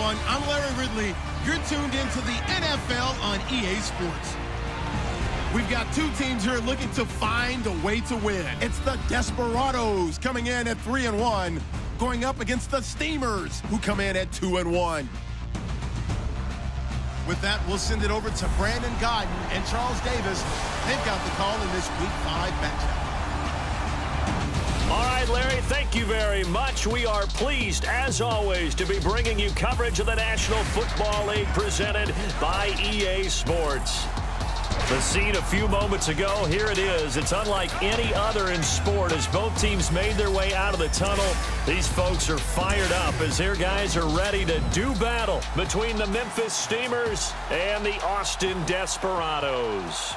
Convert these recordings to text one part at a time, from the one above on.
everyone. I'm Larry Ridley. You're tuned into the NFL on EA Sports. We've got two teams here looking to find a way to win. It's the Desperados coming in at 3-1, going up against the Steamers, who come in at 2-1. With that, we'll send it over to Brandon Godden and Charles Davis. They've got the call in this Week 5 matchup. All right, Larry, thank you very much. We are pleased, as always, to be bringing you coverage of the National Football League presented by EA Sports. The scene a few moments ago, here it is. It's unlike any other in sport as both teams made their way out of the tunnel. These folks are fired up as their guys are ready to do battle between the Memphis Steamers and the Austin Desperados.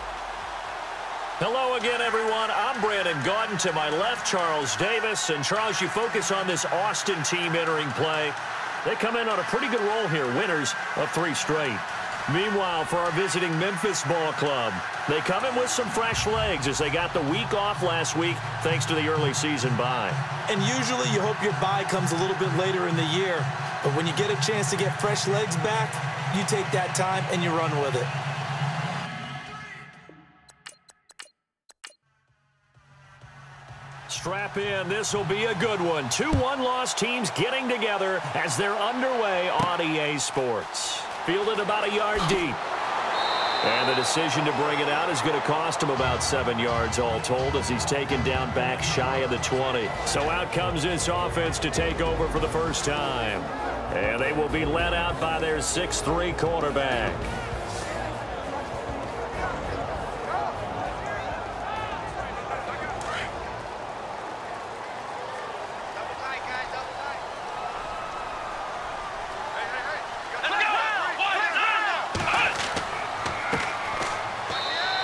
Hello again, everyone. I'm Brandon Godden. To my left, Charles Davis. And, Charles, you focus on this Austin team entering play. They come in on a pretty good roll here, winners of 3 straight. Meanwhile, for our visiting Memphis ball club, they come in with some fresh legs as they got the week off last week thanks to the early season bye. And usually you hope your bye comes a little bit later in the year. But when you get a chance to get fresh legs back, you take that time and you run with it. Strap in. This will be a good one. 2 one-loss teams getting together as they're underway on EA Sports. Fielded about a yard deep. And the decision to bring it out is going to cost him about 7 yards all told as he's taken down back shy of the 20. So out comes this offense to take over for the first time. And they will be led out by their 6'3" quarterback.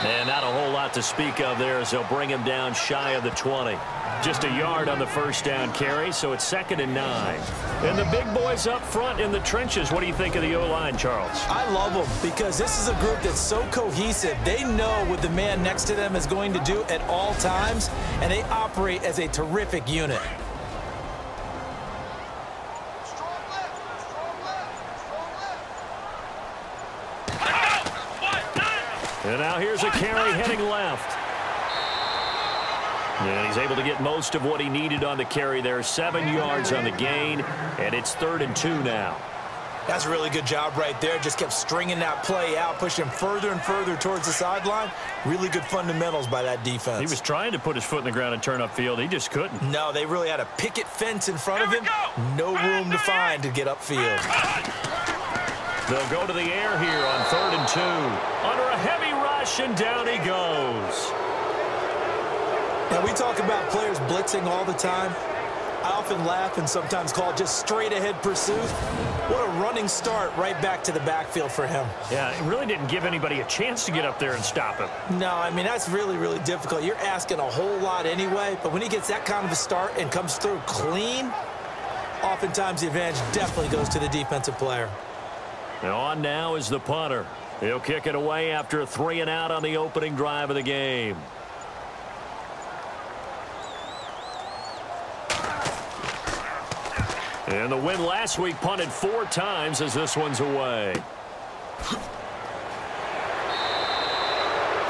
And not a whole lot to speak of there as they'll bring him down shy of the 20. Just a yard on the first down carry, so it's 2nd and 9. And the big boys up front in the trenches. What do you think of the O-line, Charles? I love them because this is a group that's so cohesive. They know what the man next to them is going to do at all times, and they operate as a terrific unit. And now here's a carry heading left. And he's able to get most of what he needed on the carry there. 7 yards on the gain, and it's 3rd and 2 now. That's a really good job right there. Just kept stringing that play out, pushing him further and further towards the sideline. Really good fundamentals by that defense. He was trying to put his foot in the ground and turn upfield. He just couldn't. No, they really had a picket fence in front of him. No room to find to get upfield. They'll go to the air here on 3rd and 2. Under a heavy rush, and down he goes. Now, we talk about players blitzing all the time. I often laugh and sometimes call it just straight-ahead pursuit. What a running start right back to the backfield for him. Yeah, it really didn't give anybody a chance to get up there and stop him. No, I mean, that's really, really difficult. You're asking a whole lot anyway, but when he gets that kind of a start and comes through clean, oftentimes the advantage definitely goes to the defensive player. Now on now is the punter. He'll kick it away after a 3-and-out on the opening drive of the game. And the win last week punted 4 times as this one's away.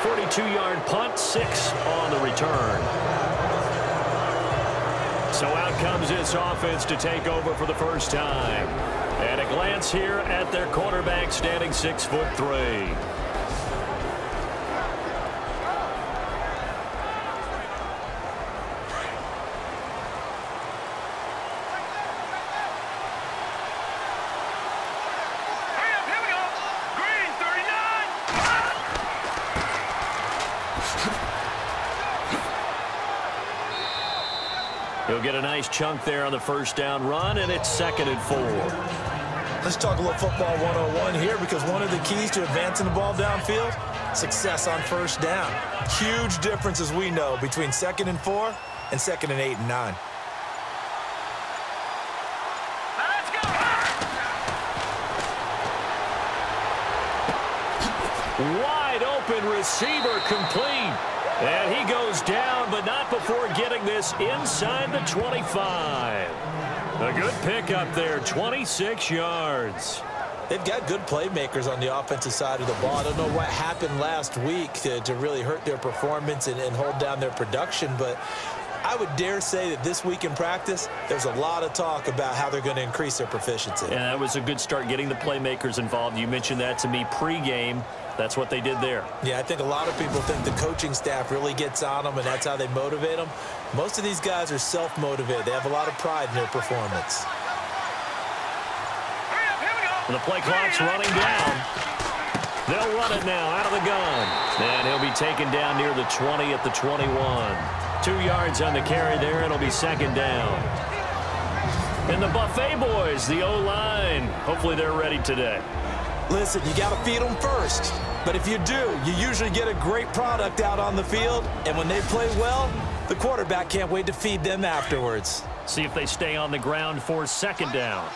42-yard punt, 6 on the return. So out comes this offense to take over for the first time. And a glance here at their quarterback standing 6'3". He'll get a nice chunk there on the first down run, and it's 2nd and 4. Let's talk a little football 101 here because one of the keys to advancing the ball downfield, success on first down. Huge difference, as we know, between 2nd and 4 and 2nd and 8 and 9. Let's go! Wide open receiver complete. And he goes down, but not before getting this inside the 25. A good pickup there, 26 yards. They've got good playmakers on the offensive side of the ball. I don't know what happened last week to really hurt their performance and hold down their production, but I would dare say that this week in practice, there's a lot of talk about how they're going to increase their proficiency. And that was a good start, getting the playmakers involved. You mentioned that to me pregame. That's what they did there. Yeah, I think a lot of people think the coaching staff really gets on them, and that's how they motivate them. Most of these guys are self-motivated. They have a lot of pride in their performance. And the play clock's running down. They'll run it now out of the gun. And he'll be taken down near the 20 at the 21. 2 yards on the carry there. It'll be second down. And the Buffet boys, the O-line, hopefully they're ready today. Listen, you got to feed them first. But if you do, you usually get a great product out on the field. And when they play well, the quarterback can't wait to feed them afterwards. See if they stay on the ground for second down.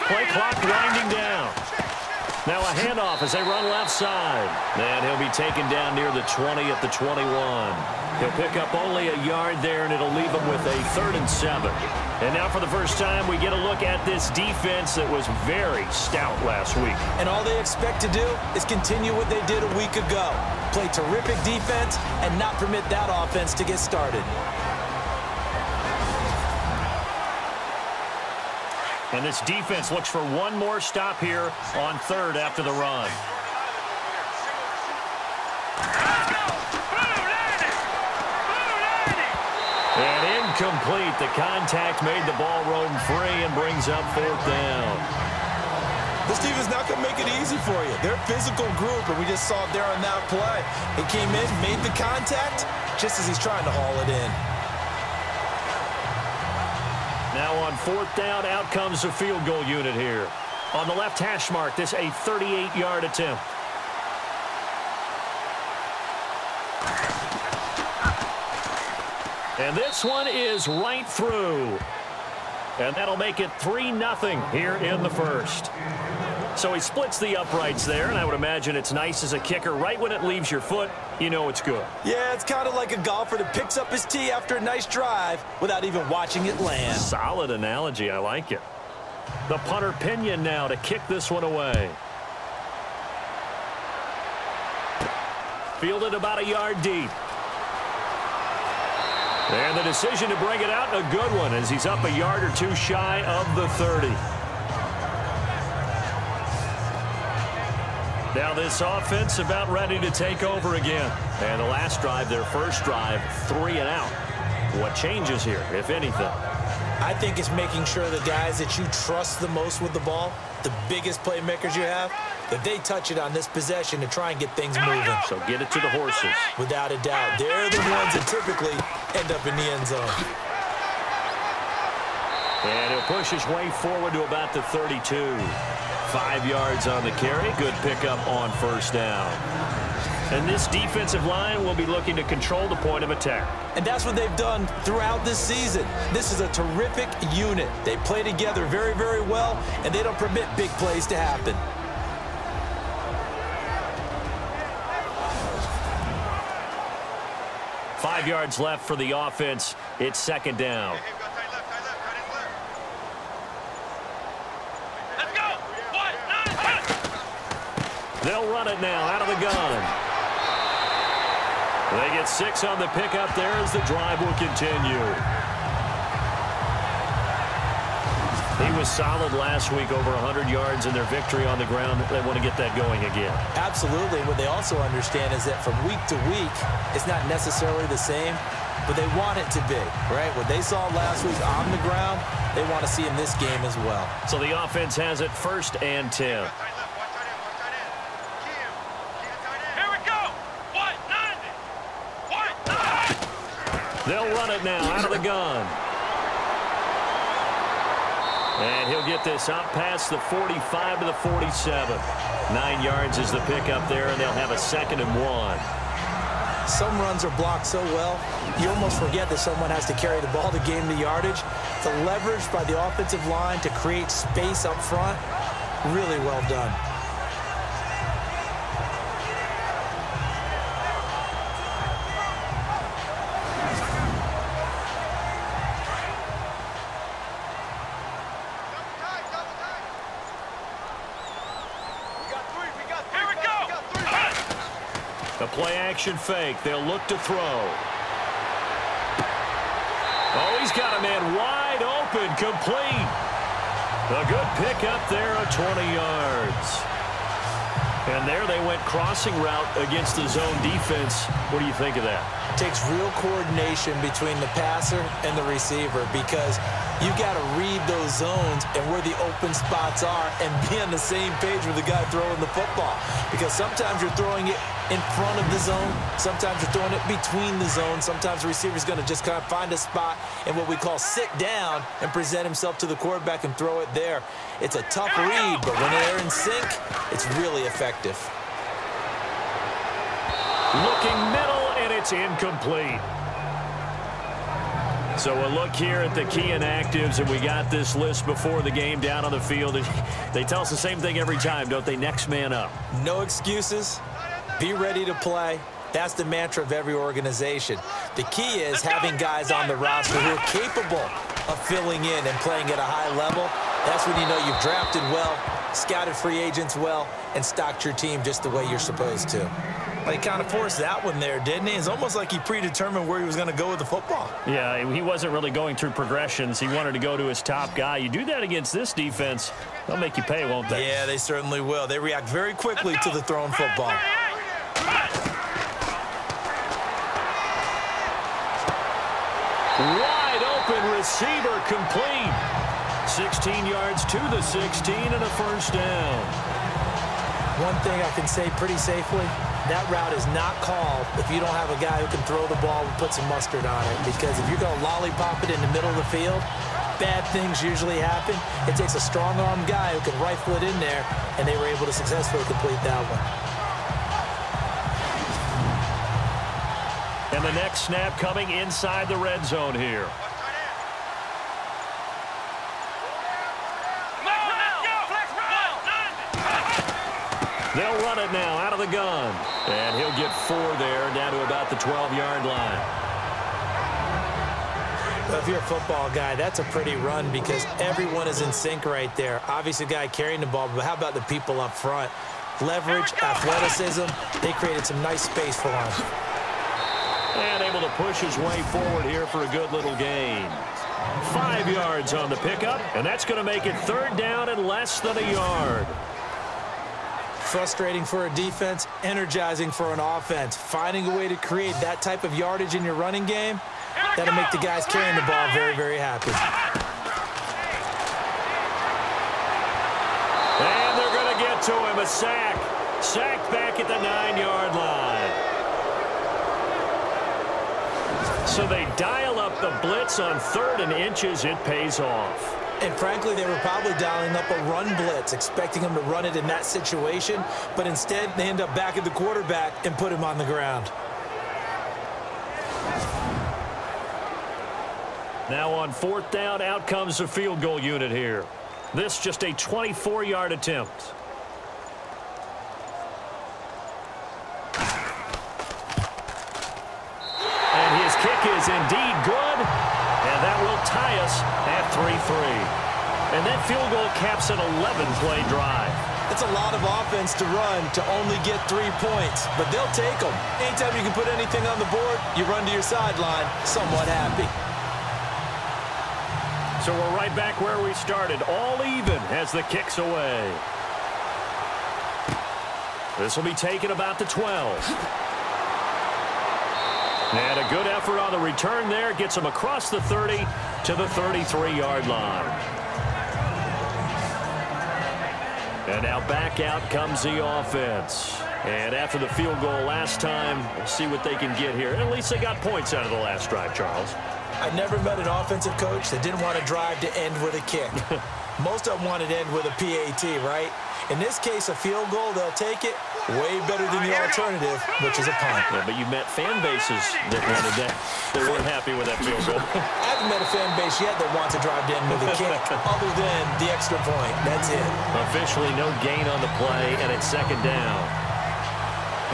Play clock winding down. Now a handoff as they run left side. And he'll be taken down near the 20 at the 21. He'll pick up only a yard there, and it'll leave him with a 3rd and 7. And now for the first time, we get a look at this defense that was very stout last week. And all they expect to do is continue what they did a week ago. Play terrific defense and not permit that offense to get started. And this defense looks for one more stop here on 3rd after the run. And incomplete. The contact made the ball roam free and brings up 4th down. This team is not going to make it easy for you. They're a physical group, and we just saw it there on that play. He came in, made the contact, just as he's trying to haul it in. Now on 4th down, out comes the field goal unit here. On the left hash mark, this a 38-yard attempt. And this one is right through. And that'll make it 3-0 here in the first. So he splits the uprights there, and I would imagine it's nice as a kicker. Right when it leaves your foot, you know it's good. Yeah, it's kind of like a golfer that picks up his tee after a nice drive without even watching it land. Solid analogy. I like it. The punter Pinion now to kick this one away. Fielded about a yard deep. And the decision to bring it out, a good one, as he's up a yard or two shy of the 30. Now this offense about ready to take over again. And the last drive, their first drive, 3 and out. What changes here, if anything? I think it's making sure the guys that you trust the most with the ball, the biggest playmakers you have, that they touch it on this possession to try and get things moving. So get it to the horses. Without a doubt. They're the ones that typically end up in the end zone. And he'll push his way forward to about the 32. 5 yards on the carry. Good pickup on 1st down. And this defensive line will be looking to control the point of attack. And that's what they've done throughout this season. This is a terrific unit. They play together very, very well, and they don't permit big plays to happen. Five yards left for the offense. It's second down. They'll run it now out of the gun. They get 6 on the pickup there as the drive will continue. He was solid last week, over 100 yards in their victory on the ground. They want to get that going again. Absolutely. What they also understand is that from week to week, it's not necessarily the same, but they want it to be, right? What they saw last week on the ground, they want to see in this game as well. So the offense has it 1st and 10. They'll run it now out of the gun. And he'll get this up past the 45 to the 47. 9 yards is the pickup there, and they'll have a 2nd and 1. Some runs are blocked so well, you almost forget that someone has to carry the ball to gain the yardage. The leverage by the offensive line to create space up front, really well done. A play-action fake. They'll look to throw. Oh, he's got a man wide open, complete. A good pickup there of 20 yards. And there they went crossing route against the zone defense. What do you think of that? It takes real coordination between the passer and the receiver because you've got to read those zones and where the open spots are and be on the same page with the guy throwing the football. Because sometimes you're throwing it in front of the zone. Sometimes you're throwing it between the zones. Sometimes the receiver's going to just kind of find a spot and what we call sit down and present himself to the quarterback and throw it there. It's a tough read, but when they're in sync, it's really effective. Looking middle, and it's incomplete. So a look here at the key inactives, and we got this list before the game down on the field. They tell us the same thing every time, don't they? Next man up. No excuses. Be ready to play. That's the mantra of every organization. The key is having guys on the roster who are capable of filling in and playing at a high level. That's when you know you've drafted well, scouted free agents well, and stocked your team just the way you're supposed to. Well, he kind of forced that one there, didn't he? It's almost like he predetermined where he was going to go with the football. Yeah, he wasn't really going through progressions. He wanted to go to his top guy. You do that against this defense, they'll make you pay, won't they? Yeah, they certainly will. They react very quickly to the thrown football. Wide open receiver, complete. 16 yards to the 16 and a first down. One thing I can say pretty safely, that route is not called if you don't have a guy who can throw the ball and put some mustard on it. Because if you're going to lollipop it in the middle of the field, bad things usually happen. It takes a strong-armed guy who can rifle it in there, and they were able to successfully complete that one. And the next snap coming inside the red zone here. They'll run it now out of the gun. And he'll get 4 there, down to about the 12-yard line. Well, if you're a football guy, that's a pretty run because everyone is in sync right there. Obviously, a guy carrying the ball, but how about the people up front? Leverage, athleticism, they created some nice space for him. And able to push his way forward here for a good little gain. 5 yards on the pickup, and that's going to make it 3rd down and less than a yard. Frustrating for a defense, energizing for an offense. Finding a way to create that type of yardage in your running game, that'll make the guys carrying the ball very, very happy. And they're going to get to him, a sack. Sacked back at the 9-yard line. So they dial up the blitz on 3rd and inches. It pays off. And frankly, they were probably dialing up a run blitz, expecting him to run it in that situation. But instead, they end up back at the quarterback and put him on the ground. Now on 4th down, out comes the field goal unit here. This just a 24-yard attempt. And his kick is indeed good. And that will tie us at 3-3. And that field goal caps an 11-play drive. It's a lot of offense to run to only get 3 points, but they'll take them. Anytime you can put anything on the board, you run to your sideline somewhat happy. So we're right back where we started, all even as the kick's away. This will be taken about the 12. And a good effort on the return there. Gets him across the 30 to the 33-yard line. And now back out comes the offense. And after the field goal last time, we'll see what they can get here. At least they got points out of the last drive, Charles. I never met an offensive coach that didn't want a drive to end with a kick. Most of them wanted to end with a PAT, right? In this case, a field goal, they'll take it. Way better than the alternative, which is a punt. Yeah, but you met fan bases that wanted that. They weren't happy with that field goal. I haven't met a fan base yet that wants to drive to end with a kick other than the extra point. That's it. Officially no gain on the play, and it's 2nd down.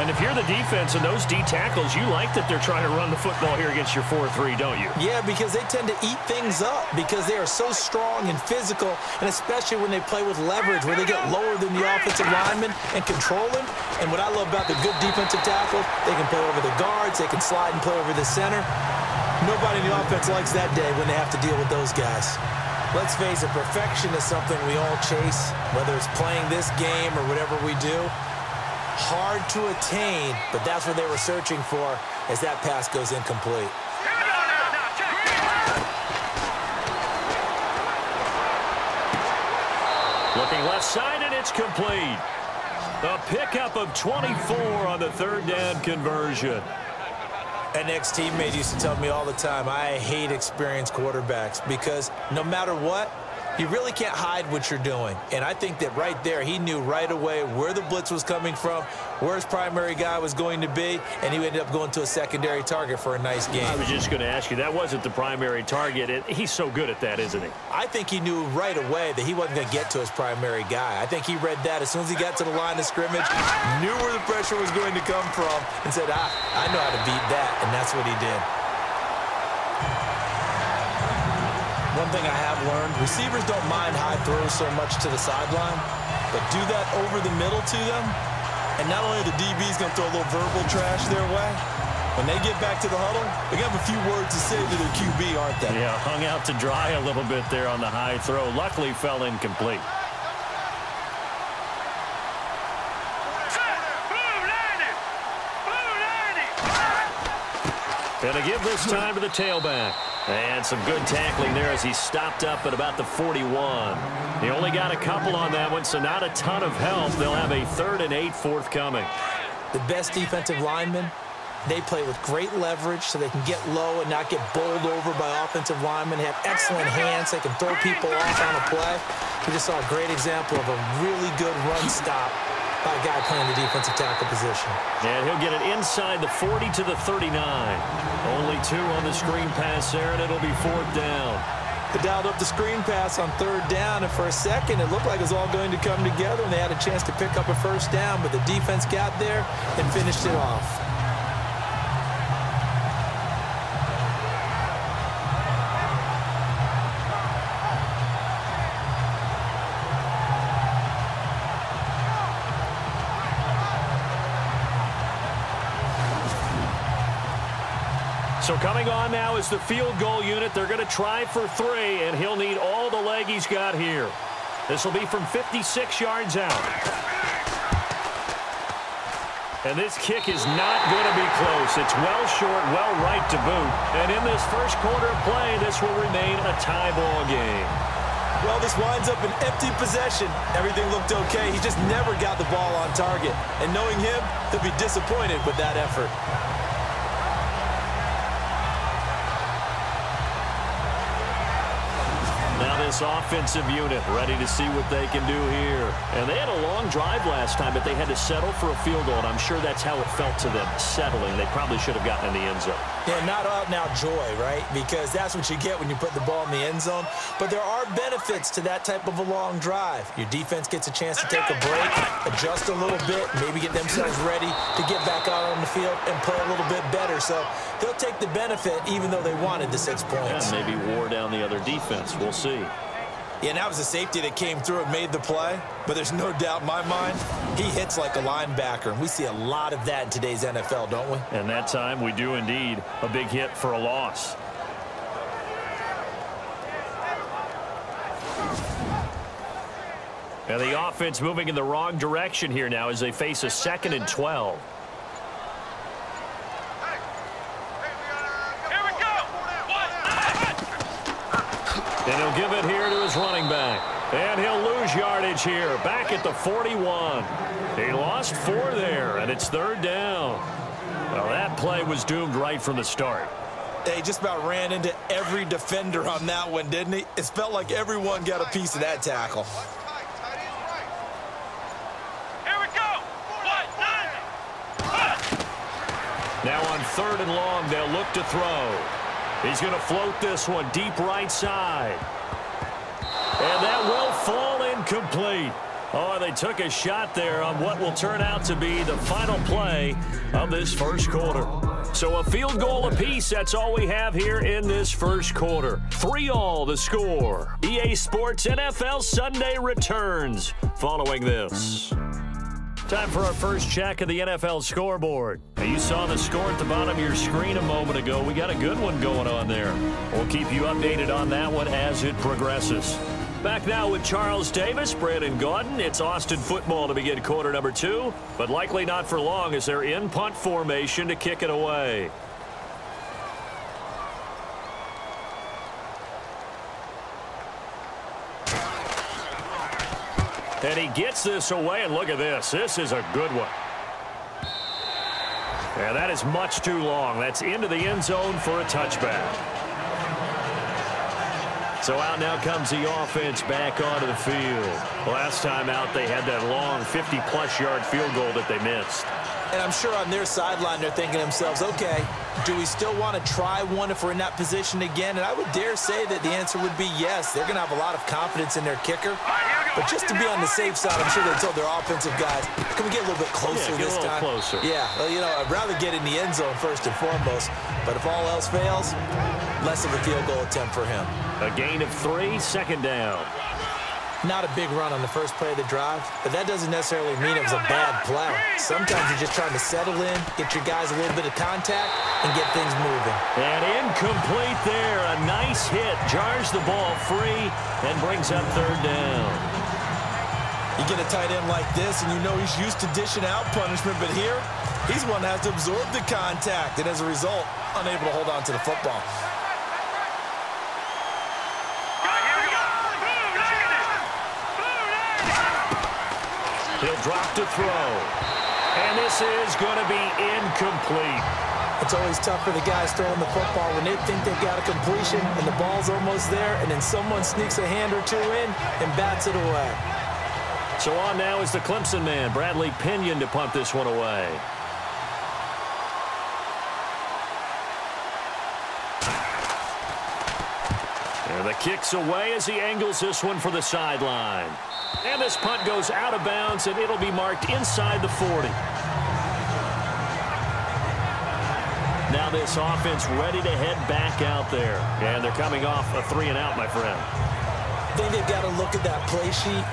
And if you're the defense and those D tackles, you like that they're trying to run the football here against your 4-3, don't you? Yeah, because they tend to eat things up because they are so strong and physical, and especially when they play with leverage, where they get lower than the offensive lineman and control him. And what I love about the good defensive tackles, they can play over the guards, they can slide and play over the center. Nobody in the offense likes that day when they have to deal with those guys. Let's face it, perfection is something we all chase, whether it's playing this game or whatever we do. Hard to attain, but that's what they were searching for as that pass goes incomplete. Looking left side, and it's complete. A pickup of 24 on the third down conversion. An ex-teammate used to tell me all the time, I hate experienced quarterbacks because no matter what, you really can't hide what you're doing. And I think that right there, he knew right away where the blitz was coming from, where his primary guy was going to be, and he ended up going to a secondary target for a nice game. I was just going to ask you, that wasn't the primary target. He's so good at that, isn't he? I think he knew right away that he wasn't going to get to his primary guy. I think he read that as soon as he got to the line of scrimmage, knew where the pressure was going to come from, and said, I know how to beat that, and that's what he did. One thing I have learned, receivers don't mind high throws so much to the sideline, but do that over the middle to them, and not only are the DBs going to throw a little verbal trash their way, when they get back to the huddle, they're going to have a few words to say to their QB, aren't they? Yeah, hung out to dry a little bit there on the high throw. Luckily fell incomplete. And to give this time to the tailback. And some good tackling there as he stopped up at about the 41. He only got a couple on that one, so not a ton of help. They'll have a 3rd and 8 forthcoming. The best defensive linemen, they play with great leverage so they can get low and not get bowled over by offensive linemen. They have excellent hands. They can throw people off on a play. We just saw a great example of a really good run stop by a guy playing the defensive tackle position. And he'll get it inside the 40 to the 39. Only 2 on the screen pass there, and it'll be 4th down. They dialed up the screen pass on 3rd down, and for a second, it looked like it was all going to come together, and they had a chance to pick up a 1st down, but the defense got there and finished it off. So coming on now is the field goal unit. They're going to try for 3, and he'll need all the leg he's got here. This will be from 56 yards out. And this kick is not going to be close. It's well short, well right to boot. And in this first quarter of play, this will remain a tie ball game. Well, this winds up an empty possession. Everything looked okay. He just never got the ball on target. And knowing him, he'll be disappointed with that effort. This offensive unit ready to see what they can do here. And they had a long drive last time, but they had to settle for a field goal, and I'm sure that's how it felt to them, settling. They probably should have gotten in the end zone. Yeah, not out-and-out joy, right? Because that's what you get when you put the ball in the end zone. But there are benefits to that type of a long drive. Your defense gets a chance to take a break, adjust a little bit, maybe get themselves ready to get back out on the field and play a little bit better. So they'll take the benefit even though they wanted the 6 points. Yeah, maybe wore down the other defense. We'll see. Yeah, and that was a safety that came through and made the play. But there's no doubt in my mind, he hits like a linebacker. And we see a lot of that in today's NFL, don't we? And that time we do indeed. A big hit for a loss. And the offense moving in the wrong direction here now as they face a 2nd and 12. And he'll give it here to his running back. And he'll lose yardage here. Back at the 41. He lost 4 there, and it's 3rd down. Well, that play was doomed right from the start. He just about ran into every defender on that one, didn't he? It felt like everyone got a piece of that tackle. Now on 3rd and long, they'll look to throw. He's going to float this one deep right side. And that will fall incomplete. Oh, they took a shot there on what will turn out to be the final play of this first quarter. So a field goal apiece, that's all we have here in this first quarter. 3-all the score. EA Sports NFL Sunday returns following this. Time for our first check of the NFL scoreboard. Now, you saw the score at the bottom of your screen a moment ago. We got a good one going on there. We'll keep you updated on that one as it progresses. Back now with Charles Davis, Brandon Gaudin. It's Austin football to begin quarter number 2, but likely not for long as they're in punt formation to kick it away. And he gets this away, and look at this. This is a good one. Yeah, that is much too long. That's into the end zone for a touchback. So out now comes the offense back onto the field. Last time out, they had that long 50-plus yard field goal that they missed. And I'm sure on their sideline, they're thinking to themselves, okay, do we still want to try one if we're in that position again? And I would dare say that the answer would be yes. They're going to have a lot of confidence in their kicker. But just to be on the safe side, I'm sure they told their offensive guys, can we get a little bit closer this time? Closer. Yeah, well, you know, I'd rather get in the end zone first and foremost. But if all else fails, less of a field goal attempt for him. A gain of 3, second down. Not a big run on the first play of the drive, but that doesn't necessarily mean it was a bad play. Sometimes you're just trying to settle in, get your guys a little bit of contact, and get things moving. And incomplete there. A nice hit. Jars the ball free and brings up third down. You get a tight end like this, and you know he's used to dishing out punishment, but here, he's one that has to absorb the contact, and as a result, unable to hold on to the football. He'll drop to throw. And this is going to be incomplete. It's always tough for the guys throwing the football when they think they've got a completion and the ball's almost there, and then someone sneaks a hand or two in and bats it away. So on now is the Clemson man, Bradley Pinion, to punt this one away. And the kick's away as he angles this one for the sideline. And this punt goes out of bounds, and it'll be marked inside the 40. Now this offense ready to head back out there. And they're coming off a 3-and-out, my friend. I think they've got to look at that play sheet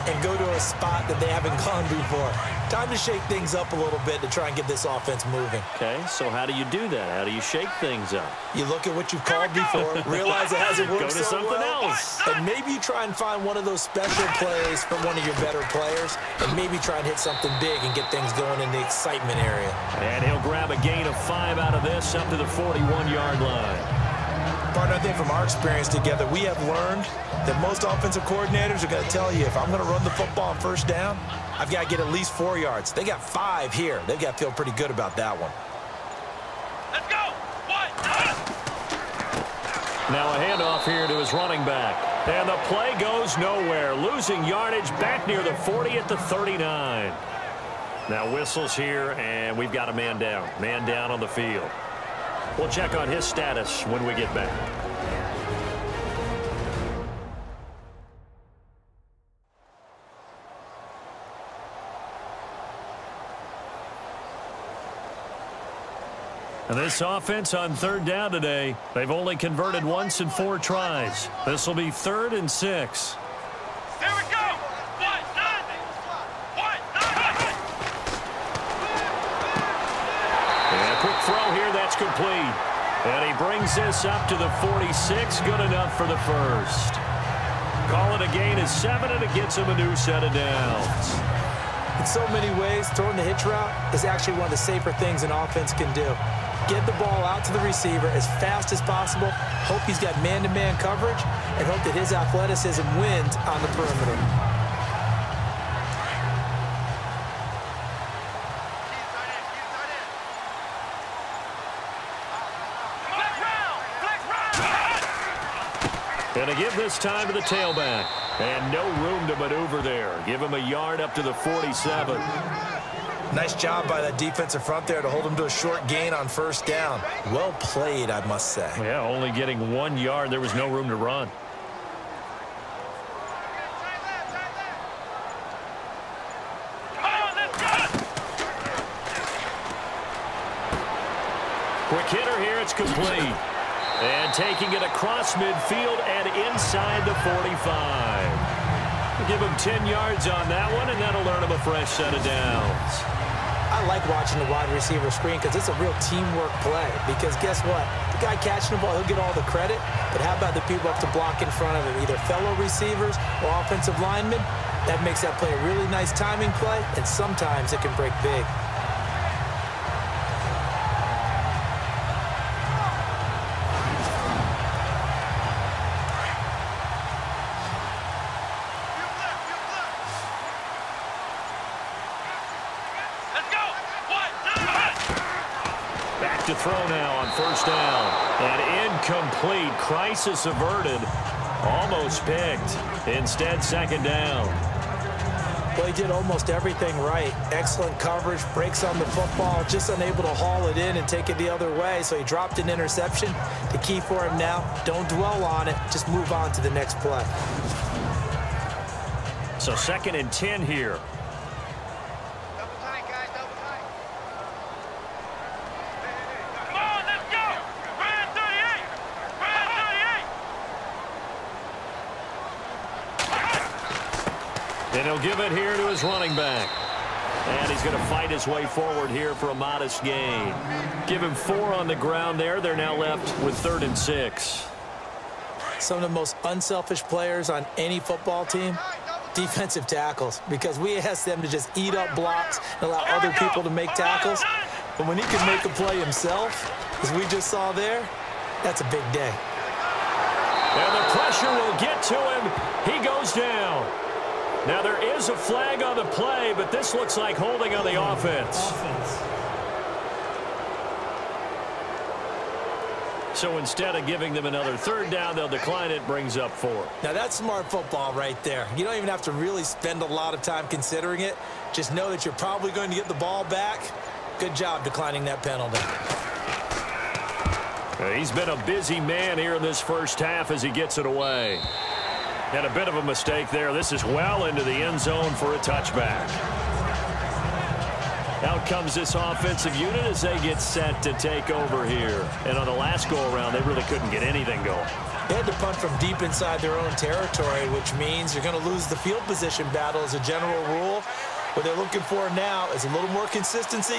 and go to a spot that they haven't gone before. Time to shake things up a little bit to try and get this offense moving. Okay, so how do you do that? How do you shake things up? You look at what you've called before, realize it hasn't worked so so something well, else. and maybe you try and find one of those special plays from one of your better players, and maybe try and hit something big and get things going in the excitement area. And he'll grab a gain of 5 out of this up to the 41-yard line. Partner, I think from our experience together, we have learned that most offensive coordinators are going to tell you, if I'm going to run the football on first down, I've got to get at least 4 yards. They got 5 here. They've got to feel pretty good about that one. Let's go! Now a handoff here to his running back. And the play goes nowhere. Losing yardage back near the 40 at the 39. Now whistles here, and we've got a man down. Man down on the field. We'll check on his status when we get back. And this offense on third down today, they've only converted once in 4 tries. This will be 3rd and 6. Here we go! And a quick throw here, that's complete. And he brings this up to the 46, good enough for the first. Call it a gain of 7, and it gets him a new set of downs. In so many ways, throwing the hitch route is actually one of the safer things an offense can do. Get the ball out to the receiver as fast as possible, hope he's got man-to-man coverage, and hope that his athleticism wins on the perimeter. And to give this time to the tailback. And no room to maneuver there. Give him a yard up to the 47. Nice job by that defensive front there to hold him to a short gain on first down. Well played, I must say. Yeah, only getting 1 yard. There was no room to run. Kidder here. It's complete. And taking it across midfield and inside the 45. Give him 10 yards on that one, and that'll earn him a fresh set of downs. I like watching the wide receiver screen because it's a real teamwork play. Because guess what? The guy catching the ball, he'll get all the credit. But how about the people up to block in front of him, either fellow receivers or offensive linemen? That makes that play a really nice timing play, and sometimes it can break big. To throw now on first down. And incomplete. Crisis averted. Almost picked. Instead, second down. Well, he did almost everything right. Excellent coverage, breaks on the football, just unable to haul it in and take it the other way. So he dropped an interception. The key for him now, don't dwell on it. Just move on to the next play. So 2nd and 10 here. And he'll give it here to his running back. And he's going to fight his way forward here for a modest gain. Give him 4 on the ground there. They're now left with 3rd and 6. Some of the most unselfish players on any football team, defensive tackles, because we ask them to just eat up blocks and allow other people to make tackles. But when he can make a play himself, as we just saw there, that's a big day. And the pressure will get to him. He goes down. Now, there is a flag on the play, but this looks like holding on the offense. So instead of giving them another 3rd down, they'll decline it, brings up 4. Now, that's smart football right there. You don't even have to really spend a lot of time considering it. Just know that you're probably going to get the ball back. Good job declining that penalty. He's been a busy man here in this first half as he gets it away. And a bit of a mistake there. This is well into the end zone for a touchback. Out comes this offensive unit as they get set to take over here. And on the last go-around, they really couldn't get anything going. They had to punt from deep inside their own territory, which means you're going to lose the field position battle as a general rule. What they're looking for now is a little more consistency,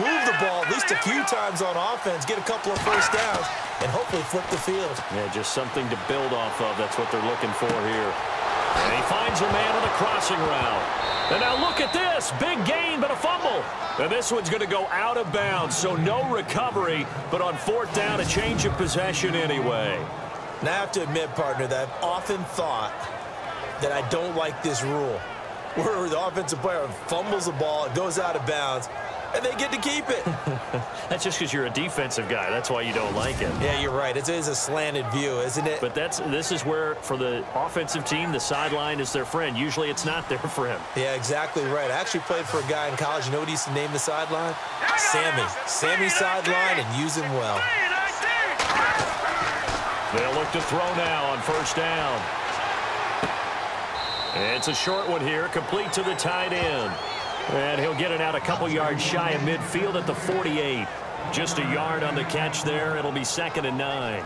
move the ball at least a few times on offense, get a couple of first downs, and hopefully flip the field. Yeah, just something to build off of. That's what they're looking for here. And he finds a man on the crossing route. And now look at this. Big gain, but a fumble. And this one's going to go out of bounds, so no recovery, but on 4th down, a change of possession anyway. Now, I have to admit, partner, that I've often thought that I don't like this rule, where the offensive player fumbles the ball, it goes out of bounds, and they get to keep it. That's just because you're a defensive guy. That's why you don't like it. Yeah, you're right. It is a slanted view, isn't it? But this is where, for the offensive team, the sideline is their friend. Usually it's not their friend. Yeah, exactly right. I actually played for a guy in college. You know what he used to name the sideline? Sammy. Sammy sideline, and use him well. They'll look to throw now on first down. It's a short one here, complete to the tight end. And he'll get it out a couple yards shy of midfield at the 48. Just a yard on the catch there. It'll be 2nd and 9.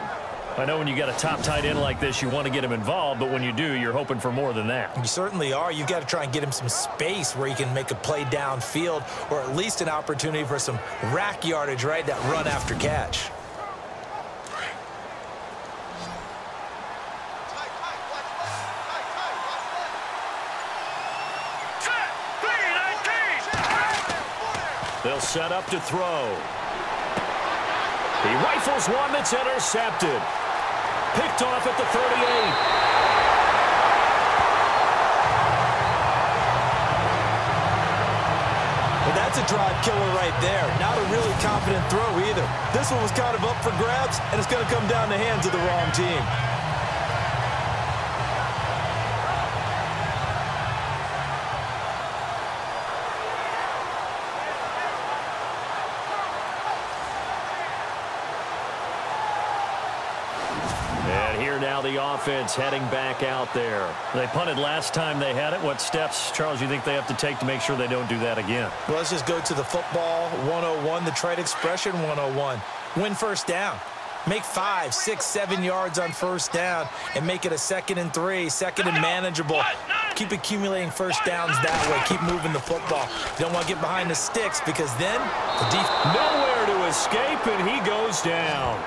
I know when you got a top tight end like this, you want to get him involved, but when you do, you're hoping for more than that. You certainly are. You've got to try and get him some space where he can make a play downfield, or at least an opportunity for some rack yardage, right? That run after catch. They'll set up to throw. He rifles one that's intercepted. Picked off at the 38. Well, that's a drive killer right there. Not a really confident throw either. This one was kind of up for grabs, and it's going to come down the hands of the wrong team. The offense heading back out there. They punted last time they had it. What steps, Charles, you think they have to take to make sure they don't do that again? Well, let's just go to the football 101, the trite expression 101. Win first down. Make 5, 6, 7 yards on first down and make it a 2nd and 3, 2nd and manageable. Keep accumulating first downs that way. Keep moving the football. You don't want to get behind the sticks because then the defense... Nowhere to escape, and he goes down.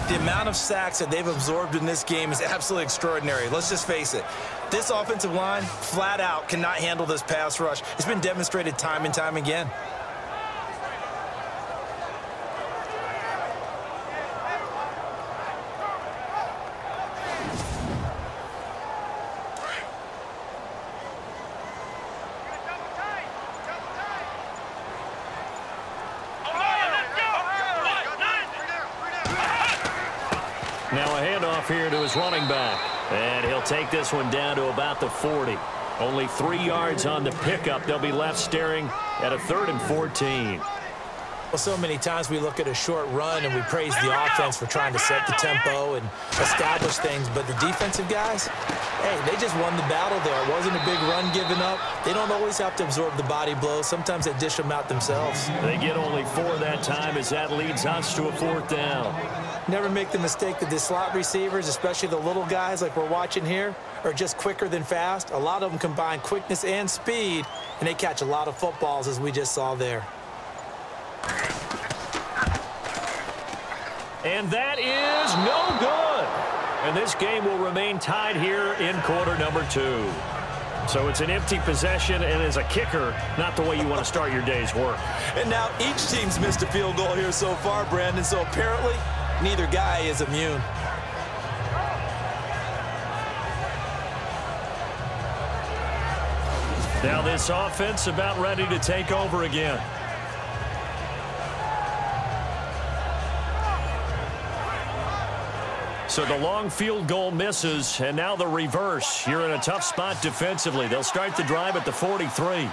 The amount of sacks that they've absorbed in this game is absolutely extraordinary. Let's just face it. This offensive line, flat out, cannot handle this pass rush. It's been demonstrated time and time again. Now a handoff here to his running back. And he'll take this one down to about the 40. Only 3 yards on the pickup. They'll be left staring at a 3rd and 14. Well, so many times we look at a short run and we praise the offense for trying to set the tempo and establish things. But the defensive guys, hey, they just won the battle there. It wasn't a big run given up. They don't always have to absorb the body blows. Sometimes they dish them out themselves. They get only 4 that time as that leads us to a 4th down. Never make the mistake that the slot receivers, especially the little guys like we're watching here, are just quicker than fast. A lot of them combine quickness and speed, and they catch a lot of footballs, as we just saw there. And that is no good. And this game will remain tied here in quarter number 2. So it's an empty possession, and as a kicker, not the way you want to start your day's work. And now each team's missed a field goal here so far, Brandon, so apparently neither guy is immune. Now this offense about ready to take over again. So the long field goal misses, and now the reverse. You're in a tough spot defensively. They'll start the drive at the 43.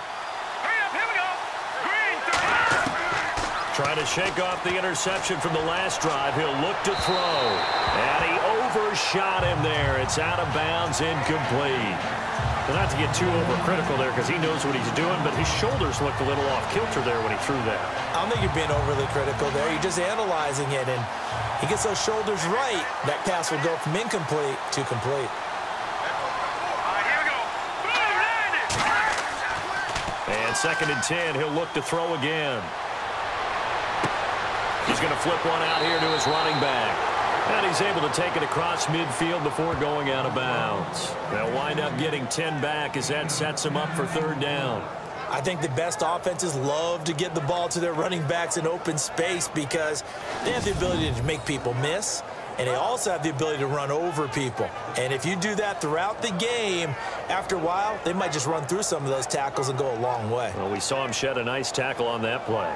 Trying to shake off the interception from the last drive. He'll look to throw. And he overshot him there. It's out of bounds, incomplete. Well, not to get too overcritical there because he knows what he's doing, but his shoulders looked a little off kilter there when he threw that. I don't think you're being overly critical there. You're just analyzing it, and he gets those shoulders right. That pass will go from incomplete to complete. And 2nd and 10, he'll look to throw again. He's going to flip one out here to his running back. And he's able to take it across midfield before going out of bounds. They'll wind up getting 10 back as that sets him up for 3rd down. I think the best offenses love to get the ball to their running backs in open space because they have the ability to make people miss, and they also have the ability to run over people. And if you do that throughout the game, after a while, they might just run through some of those tackles and go a long way. Well, we saw him shed a nice tackle on that play.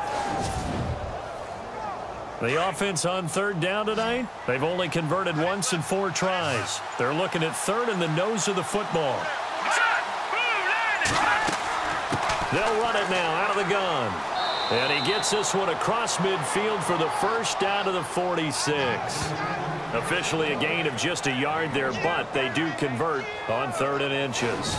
The offense on 3rd down tonight, they've only converted once in 4 tries. They're looking at 3rd in the nose of the football. They'll run it now out of the gun. And he gets this one across midfield for the first down to the 46. Officially a gain of just a yard there, but they do convert on 3rd and inches.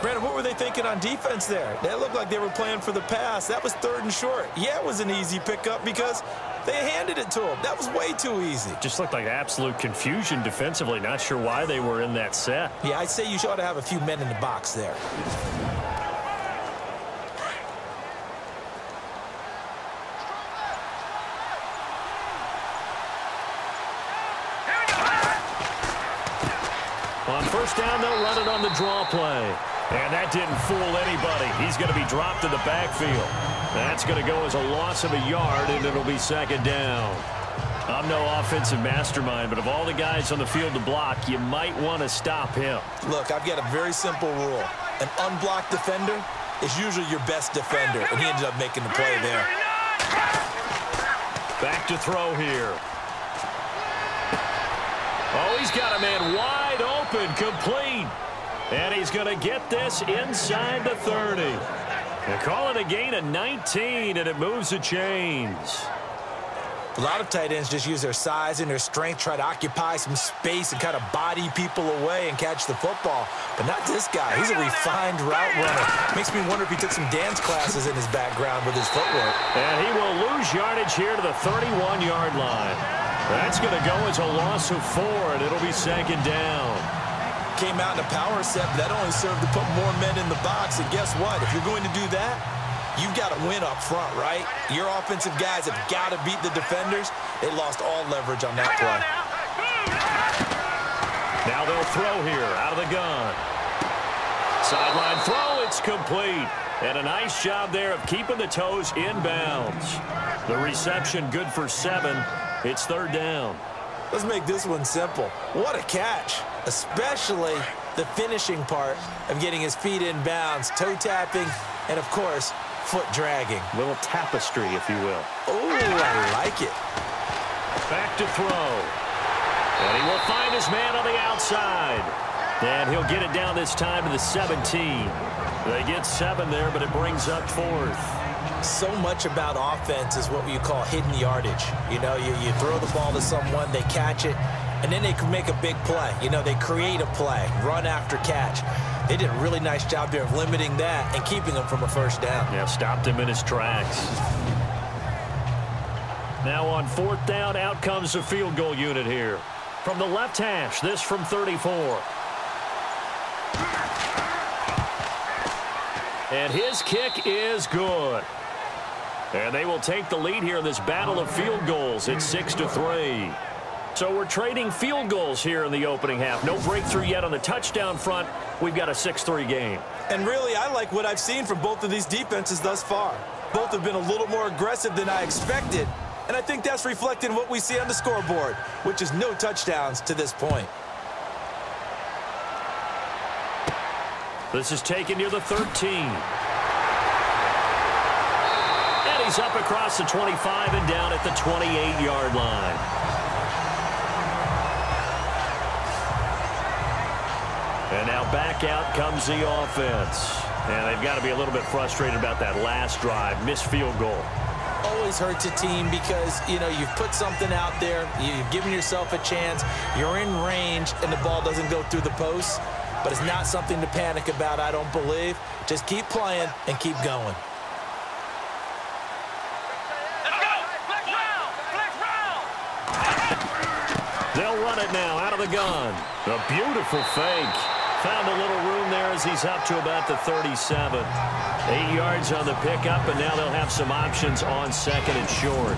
Brandon, what were they thinking on defense there? That looked like they were playing for the pass. That was 3rd and short. Yeah, it was an easy pickup because they handed it to him. That was way too easy. Just looked like absolute confusion defensively. Not sure why they were in that set. Yeah, I'd say you ought to have a few men in the box there. On 1st down, they'll run it on the draw play. And that didn't fool anybody. He's going to be dropped in the backfield. That's going to go as a loss of a yard, and it'll be 2nd down. I'm no offensive mastermind, but of all the guys on the field to block, you might want to stop him. Look, I've got a very simple rule. An unblocked defender is usually your best defender, and he ended up making the play there. Back to throw here. Oh, he's got a man wide open, complete. And he's going to get this inside the 30. They call it a gain of 19, and it moves the chains. A lot of tight ends just use their size and their strength, try to occupy some space and kind of body people away and catch the football. But not this guy. He's a refined route runner. Makes me wonder if he took some dance classes in his background with his footwork. And he will lose yardage here to the 31-yard line. That's going to go as a loss of 4, and it'll be second down. Came out in a power set, but that only served to put more men in the box. And guess what? If you're going to do that, you've got to win up front, right? Your offensive guys have got to beat the defenders. They lost all leverage on that play. Now they'll throw here out of the gun. Sideline throw, it's complete. And a nice job there of keeping the toes inbounds. The reception good for 7. It's third down. Let's make this one simple. What a catch, especially the finishing part of getting his feet in bounds, toe tapping, and, of course, foot dragging. Little tapestry, if you will. Oh, I like it. Back to throw. And he will find his man on the outside. And he'll get it down this time to the 17. They get 7 there, but it brings up 4th. So much about offense is what you call hidden yardage. You know, you throw the ball to someone, they catch it, and then they can make a big play. You know, they create a play, run after catch. They did a really nice job there of limiting that and keeping him from a first down. Yeah, stopped him in his tracks. Now on 4th down, out comes the field goal unit here. From the left hash, this from 34. And his kick is good. And they will take the lead here in this battle of field goals. It's 6-3. So we're trading field goals here in the opening half. No breakthrough yet on the touchdown front. We've got a 6-3 game. And really, I like what I've seen from both of these defenses thus far. Both have been a little more aggressive than I expected. And I think that's reflected in what we see on the scoreboard, which is no touchdowns to this point. This is taken near the 13. And he's up across the 25 and down at the 28-yard line. And now back out comes the offense. And they've got to be a little bit frustrated about that last drive. Missed field goal. Always hurts a team because, you know, you've put something out there. You've given yourself a chance. You're in range, and the ball doesn't go through the posts. But it's not something to panic about, I don't believe. Just keep playing and keep going. Let's go! Flex round! Flex round! They'll run it now out of the gun. A beautiful fake. Found a little room there as he's up to about the 37. 8 yards on the pickup, and now they'll have some options on second and short.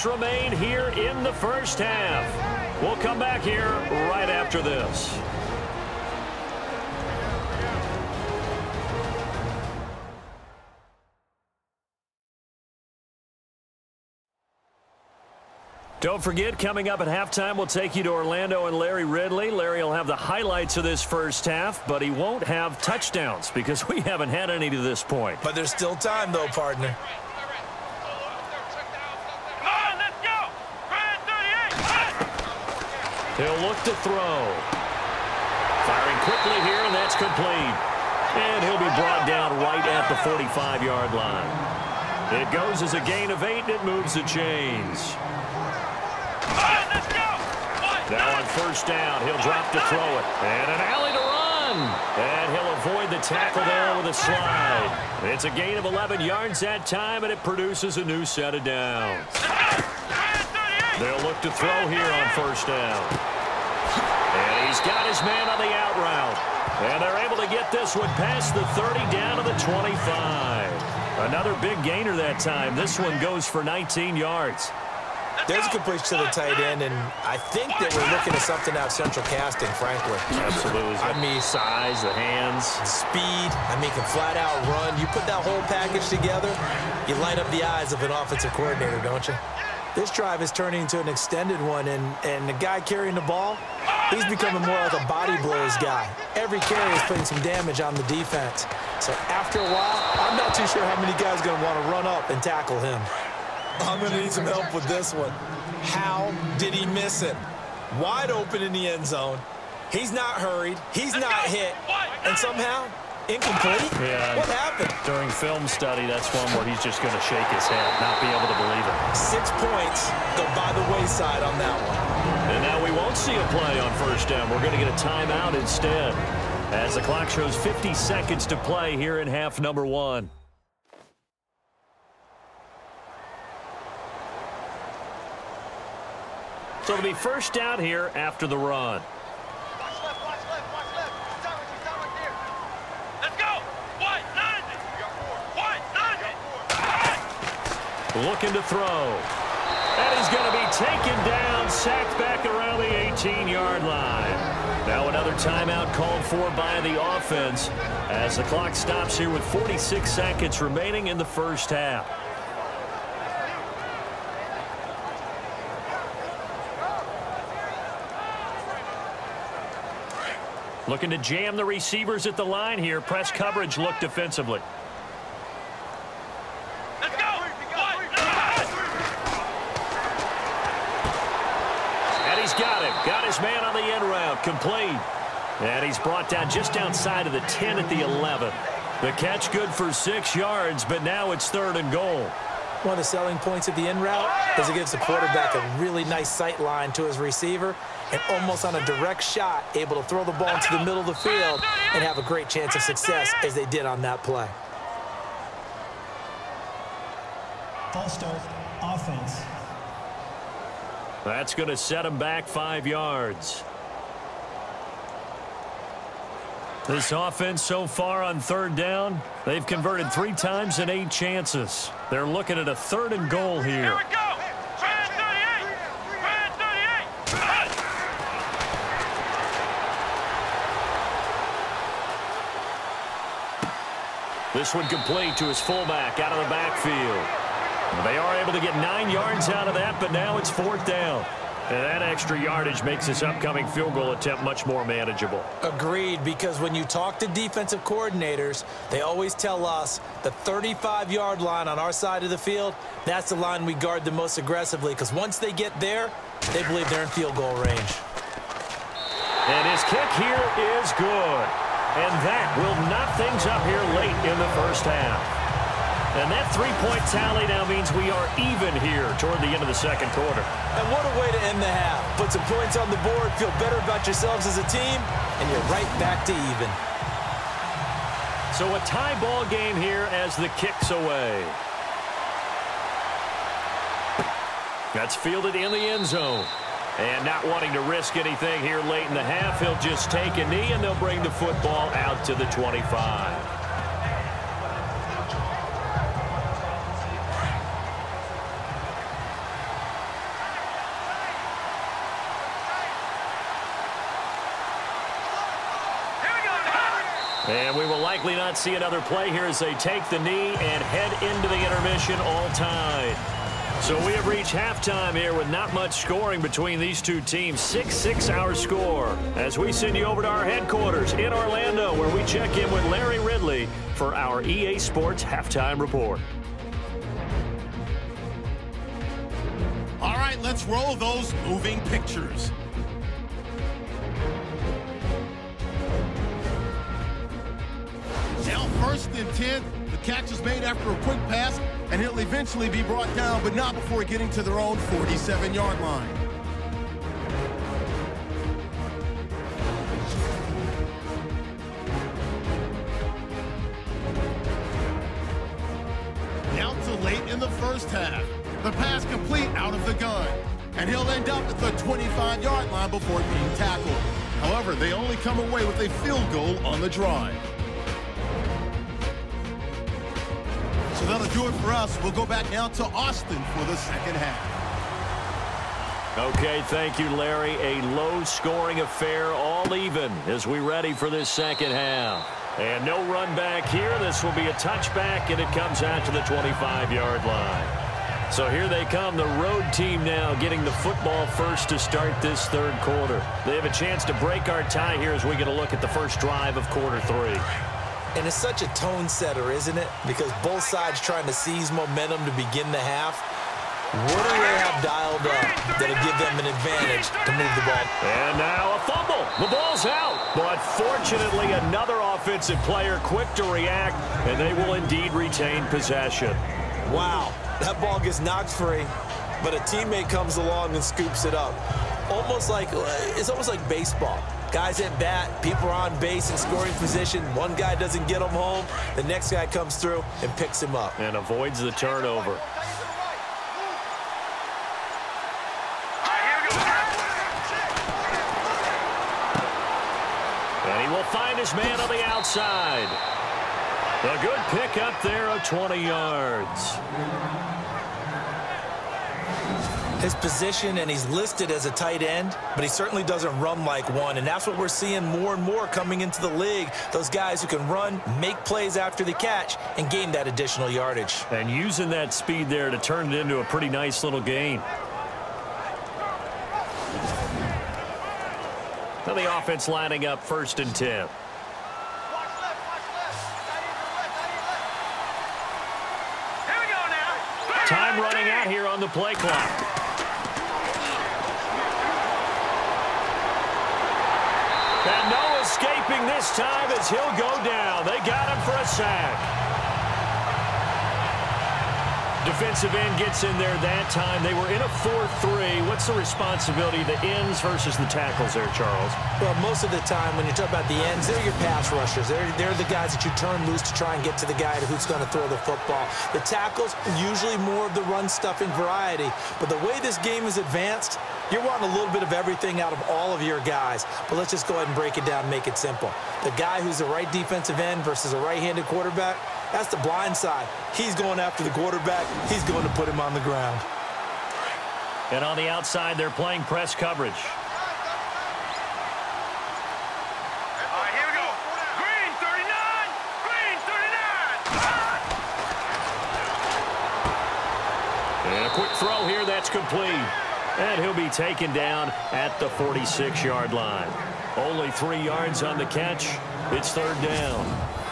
Remain here in the first half. We'll come back here right after this. Don't forget, coming up at halftime, we'll take you to Orlando and Larry Ridley. Larry will have the highlights of this first half, but he won't have touchdowns because we haven't had any to this point. But there's still time, though, partner. He'll look to throw. Firing quickly here, and that's complete. And he'll be brought down right at the 45-yard line. It goes as a gain of 8, and it moves the chains. Now on first down, he'll drop to throw it. And an alley to run. And he'll avoid the tackle there with a slide. It's a gain of 11 yards that time, and it produces a new set of downs. They'll look to throw here on first down. And he's got his man on the out route. And they're able to get this one past the 30 down to the 25. Another big gainer that time. This one goes for 19 yards. There's a completion to the tight end, and I think that we're looking at something out of central casting, frankly. Absolutely. I mean, size, the hands. Speed. I mean, can flat out run. You put that whole package together, you light up the eyes of an offensive coordinator, don't you? This drive is turning into an extended one, and the guy carrying the ball, he's becoming more like a body blows guy. Every carry is putting some damage on the defense. So after a while, I'm not too sure how many guys are going to want to run up and tackle him. I'm going to need some help with this one. How did he miss it? Wide open in the end zone. He's not hurried. He's not hit. And somehow, incomplete? Yeah. What happened? During film study, that's one where he's just going to shake his head, not be able to believe it. 6 points go by the wayside on that one. And now we won't see a play on first down. We're going to get a timeout instead, as the clock shows 50 seconds to play here in half number 1. So it'll be first down here after the run. Watch left, watch left, watch left. Start right there. Let's go. White, 90. Looking to throw. And he's going to be taken down, sacked back around the 18-yard line. Now another timeout called for by the offense as the clock stops here with 46 seconds remaining in the first half. Looking to jam the receivers at the line here. Press coverage look defensively. Let's go. And he's got him. Got his man on the end route. Complete. And he's brought down just outside of the 10 at the 11. The catch good for 6 yards, but now it's 3rd and goal. One of the selling points of the in route is it gives the quarterback a really nice sight line to his receiver and almost on a direct shot able to throw the ball into the middle of the field and have a great chance of success as they did on that play. False start, offense. That's going to set him back 5 yards. This offense so far on 3rd down, they've converted 3 times in 8 chances. They're looking at a 3rd and goal here. Here we go. Brand 38. Brand 38. This one complete to his fullback out of the backfield. They are able to get 9 yards out of that, but now it's 4th down. And that extra yardage makes this upcoming field goal attempt much more manageable. Agreed, because when you talk to defensive coordinators, they always tell us the 35-yard line on our side of the field, that's the line we guard the most aggressively, because once they get there, they believe they're in field goal range. And his kick here is good. And that will knock things up here late in the first half. And that 3-point tally now means we are even here toward the end of the second quarter. And what a way to end the half. Put some points on the board, feel better about yourselves as a team, and you're right back to even. So a tie ball game here as the kick's away. That's fielded in the end zone. And not wanting to risk anything here late in the half, he'll just take a knee and they'll bring the football out to the 25. And we will likely not see another play here as they take the knee and head into the intermission all tied. So we have reached halftime here with not much scoring between these two teams. 6-6 our score as we send you over to our headquarters in Orlando where we check in with Larry Ridley for our EA Sports Halftime Report. All right, let's roll those moving pictures. Now 1st and 10. The catch is made after a quick pass, and he'll eventually be brought down, but not before getting to their own 47-yard line. Now to late in the first half. The pass complete out of the gun, and he'll end up at the 25-yard line before being tackled. However, they only come away with a field goal on the drive. So that'll do it for us. We'll go back now to Austin for the second half. Okay, thank you, Larry. A low-scoring affair, all even, as we ready for this second half. And no run back here. This will be a touchback, and it comes out to the 25-yard line. So here they come, the road team now getting the football first to start this 3rd quarter. They have a chance to break our tie here as we get a look at the first drive of quarter 3. And it's such a tone setter, isn't it? Because both sides trying to seize momentum to begin the half. What do they have dialed up that'll give them an advantage to move the ball? And now a fumble. The ball's out. But fortunately, another offensive player quick to react, and they will indeed retain possession. Wow, that ball gets knocked free, but a teammate comes along and scoops it up. It's almost like baseball. Guys at bat, people are on base in scoring position. One guy doesn't get him home. The next guy comes through and picks him up. And avoids the turnover. And he will find his man on the outside. A good pick up there of 20 yards. His position, and he's listed as a tight end, but he certainly doesn't run like one, and that's what we're seeing more and more coming into the league. Those guys who can run, make plays after the catch, and gain that additional yardage. And using that speed there to turn it into a pretty nice little gain. So the offense lining up 1st and 10. Time running out here on the play clock. And no escaping this time as he'll go down. They got him for a sack. Defensive end gets in there that time. They were in a 4-3. What's the responsibility of the ends versus the tackles there, Charles? Well, most of the time when you talk about the ends, they're your pass rushers. They're the guys that you turn loose to try and get to the guy who's going to throw the football. The tackles, usually more of the run-stuffing variety. But the way this game is advanced, you're wanting a little bit of everything out of all of your guys. But let's just go ahead and break it down and make it simple. The guy who's the right defensive end versus a right-handed quarterback, that's the blind side. He's going after the quarterback. He's going to put him on the ground. And on the outside, they're playing press coverage. All right, here we go. Green 39. Green 39. And a quick throw here. That's complete. And he'll be taken down at the 46-yard line. Only 3 yards on the catch. It's 3rd down.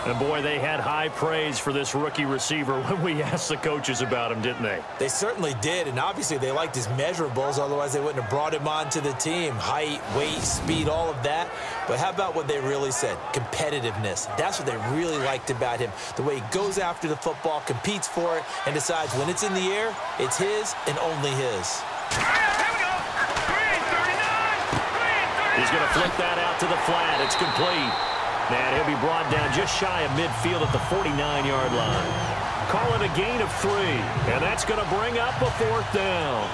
And, boy, they had high praise for this rookie receiver when we asked the coaches about him, didn't they? They certainly did, and obviously they liked his measurables. Otherwise, they wouldn't have brought him onto the team. Height, weight, speed, all of that. But how about what they really said? Competitiveness. That's what they really liked about him. The way he goes after the football, competes for it, and decides when it's in the air, it's his and only his. He's going to flip that out to the flat. It's complete. And he'll be brought down just shy of midfield at the 49-yard line. Call it a gain of 3. And that's going to bring up a 4th down.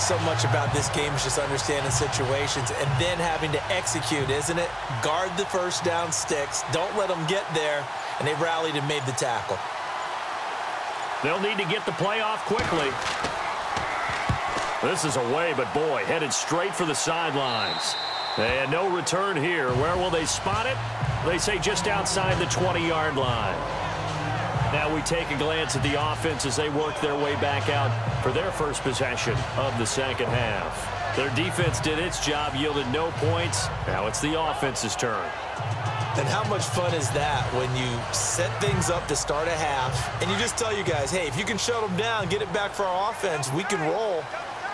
So much about this game is just understanding situations and then having to execute, isn't it? Guard the first down sticks. Don't let them get there. And they rallied and made the tackle. They'll need to get the play off quickly. This is away, but boy, headed straight for the sidelines. And no return here. Where will they spot it? They say just outside the 20-yard line. Now we take a glance at the offense as they work their way back out for their first possession of the second half. Their defense did its job, yielded no points. Now it's the offense's turn. And how much fun is that when you set things up to start a half and you just tell you guys, hey, if you can shut them down, get it back for our offense, we can roll.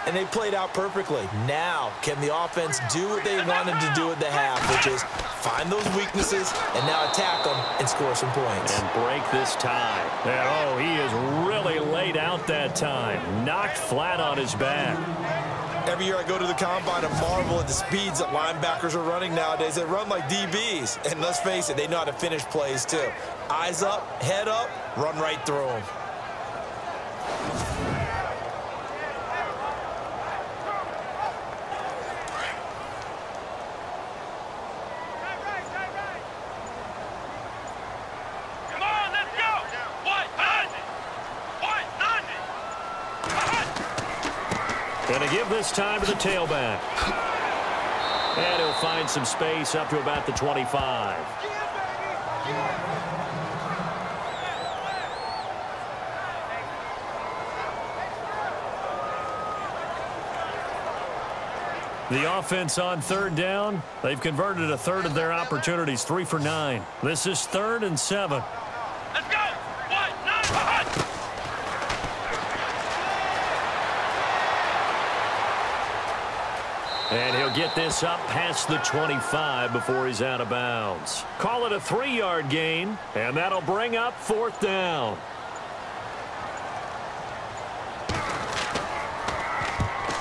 And they played out perfectly. Now, can the offense do what they wanted to do at the half, which is find those weaknesses and now attack them and score some points. And break this tie. And, oh, he is really laid out that time. Knocked flat on his back. Every year I go to the combine and marvel at the speeds that linebackers are running nowadays. They run like DBs. And let's face it, they know how to finish plays too. Eyes up, head up, run right through them. Going to give this time to the tailback. And he'll find some space up to about the 25. The offense on 3rd down. They've converted a 1/3 of their opportunities, 3 for 9. This is 3rd and 7. Let's go. 1, 9, And he'll get this up past the 25 before he's out of bounds. Call it a 3-yard gain, and that'll bring up 4th down.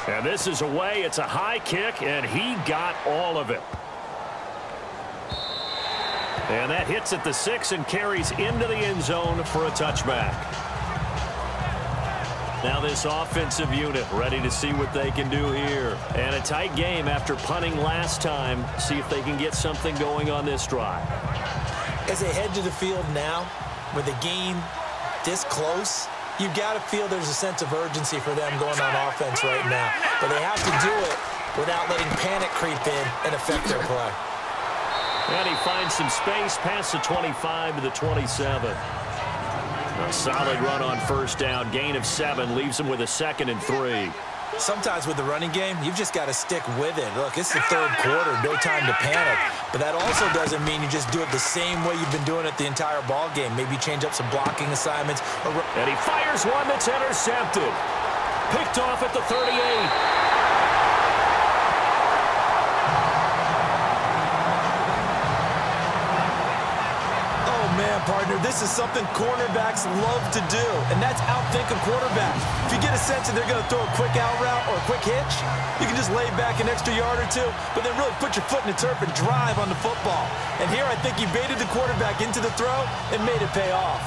And this is away. It's a high kick, and he got all of it. And that hits at the 6 and carries into the end zone for a touchback. Now this offensive unit ready to see what they can do here. And a tight game after punting last time. See if they can get something going on this drive. As they head to the field now, with the game this close, you've got to feel there's a sense of urgency for them going on offense right now. But they have to do it without letting panic creep in and affect their play. And he finds some space past the 25 to the 27. A solid run on 1st down. Gain of 7 leaves him with a 2nd and 3. Sometimes with the running game, you've just got to stick with it. Look, it's the 3rd quarter, no time to panic. But that also doesn't mean you just do it the same way you've been doing it the entire ball game. Maybe change up some blocking assignments. And he fires one that's intercepted. Picked off at the 38. Man, partner, this is something cornerbacks love to do, and that's outthink a quarterback. If you get a sense that they're going to throw a quick out route or a quick hitch, you can just lay back an extra yard or two, but then really put your foot in the turf and drive on the football. And here I think he baited the quarterback into the throw and made it pay off.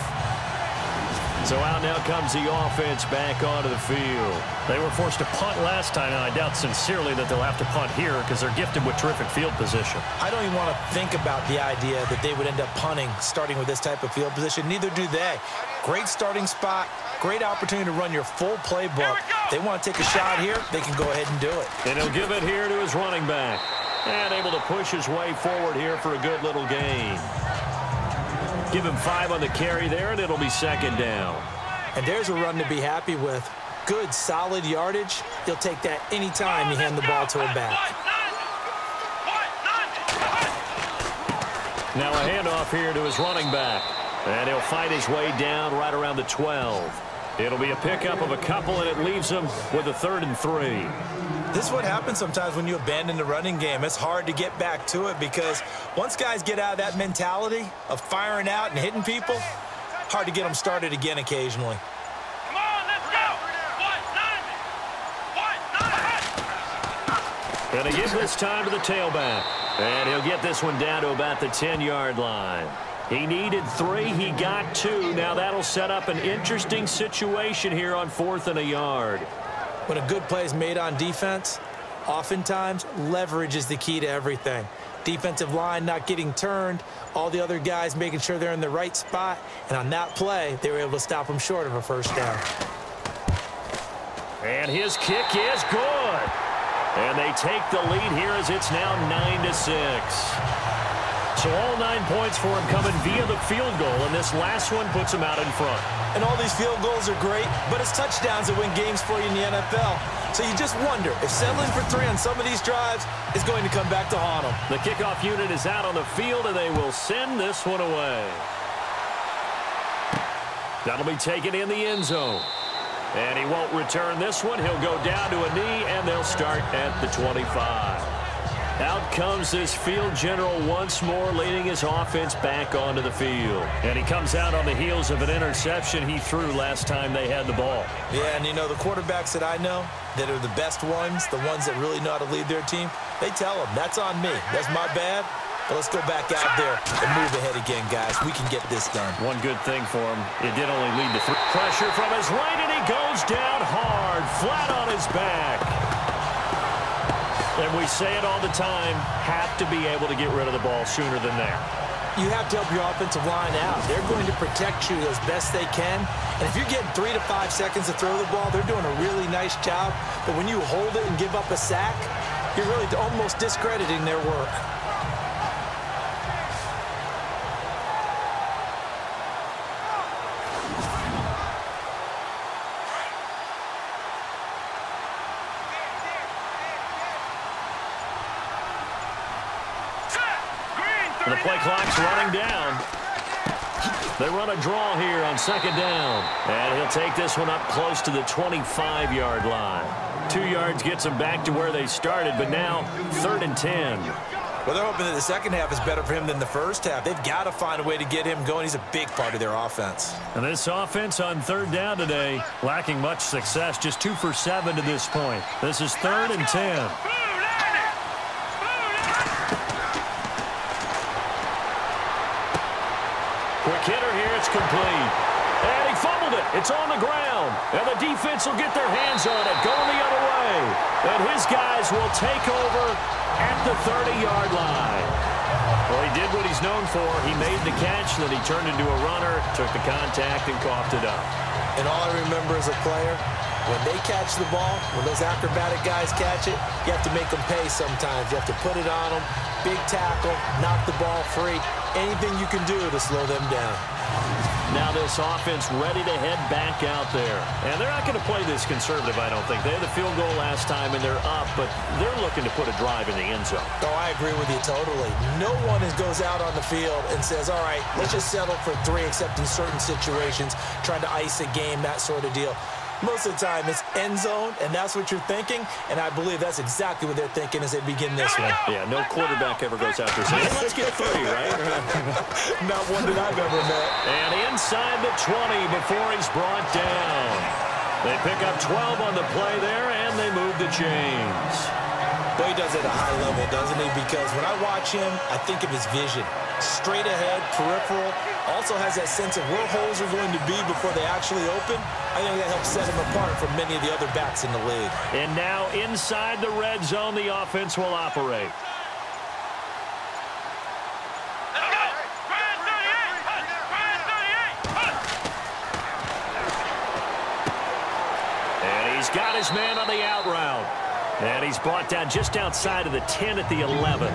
So out now comes the offense back onto the field. They were forced to punt last time, and I doubt sincerely that they'll have to punt here because they're gifted with terrific field position. I don't even want to think about the idea that they would end up punting starting with this type of field position. Neither do they. Great starting spot, great opportunity to run your full playbook. They want to take a shot here, they can go ahead and do it. And he'll give it here to his running back. And able to push his way forward here for a good little gain. Give him 5 on the carry there, and it'll be 2nd down. And there's a run to be happy with. Good, solid yardage. He'll take that anytime you hand the ball to a back. Now a handoff here to his running back. And he'll fight his way down right around the 12. It'll be a pickup of a couple, and it leaves him with a 3rd and 3. This is what happens sometimes when you abandon the running game. It's hard to get back to it because once guys get out of that mentality of firing out and hitting people, hard to get them started again occasionally. Come on, let's go. And he gives this time to the tailback. And he'll get this one down to about the 10-yard line. He needed 3. He got 2. Now that'll set up an interesting situation here on 4th and a yard. When a good play is made on defense, oftentimes leverage is the key to everything. Defensive line not getting turned, all the other guys making sure they're in the right spot, and on that play, they were able to stop them short of a 1st down. And his kick is good. And they take the lead here as it's now 9-6. So all 9 points for him coming via the field goal, and this last one puts him out in front. And all these field goals are great, but it's touchdowns that win games for you in the NFL. So you just wonder if settling for 3 on some of these drives is going to come back to haunt them. The kickoff unit is out on the field, and they will send this one away. That'll be taken in the end zone. And he won't return this one. He'll go down to a knee, and they'll start at the 25. Out comes this field general once more, leading his offense back onto the field. And he comes out on the heels of an interception he threw last time they had the ball. Yeah, and you know, the quarterbacks that I know that are the best ones, the ones that really know how to lead their team, they tell them, that's on me. That's my bad. But let's go back out there and move ahead again, guys. We can get this done. One good thing for him, it did only lead to pressure from his right, and he goes down hard, flat on his back. And we say it all the time, have to be able to get rid of the ball sooner than that. You have to help your offensive line out. They're going to protect you as best they can. And if you're getting 3 to 5 seconds to throw the ball, they're doing a really nice job. But when you hold it and give up a sack, you're really almost discrediting their work. The play clock's running down. They run a draw here on 2nd down. And he'll take this one up close to the 25-yard line. 2 yards gets them back to where they started, but now 3rd and 10. Well, they're hoping that the second half is better for him than the first half. They've got to find a way to get him going. He's a big part of their offense. And this offense on 3rd down today, lacking much success, just 2 for 7 to this point. This is 3rd and 10. Quick hitter here, it's complete. And he fumbled it. It's on the ground. And the defense will get their hands on it, going the other way. And his guys will take over at the 30-yard line. Well, he did what he's known for. He made the catch, then he turned into a runner, took the contact, and coughed it up. And all I remember as a player, when they catch the ball, when those acrobatic guys catch it, you have to make them pay sometimes. You have to put it on them, big tackle, knock the ball free. Anything you can do to slow them down. Now this offense ready to head back out there. And they're not going to play this conservative, I don't think. They had the field goal last time, and they're up, but they're looking to put a drive in the end zone. Oh, I agree with you totally. No one goes out on the field and says, all right, let's just settle for 3, except in certain situations, trying to ice a game, that sort of deal. Most of the time, it's end zone, and that's what you're thinking, and I believe that's exactly what they're thinking as they begin this one. Yeah, no quarterback ever goes out there saying, hey, let's get 3, right? Not one that I've ever met. And inside the 20 before he's brought down. They pick up 12 on the play there, and they move the chains. Boy, he does it at a high level, doesn't he? Because when I watch him, I think of his vision. Straight ahead, peripheral, also has that sense of where holes are going to be before they actually open. I think that helps set him apart from many of the other backs in the league. And now inside the red zone, the offense will operate. Let's go! Ryan 38! And he's got his man on the out route. And he's brought down just outside of the 10 at the 11.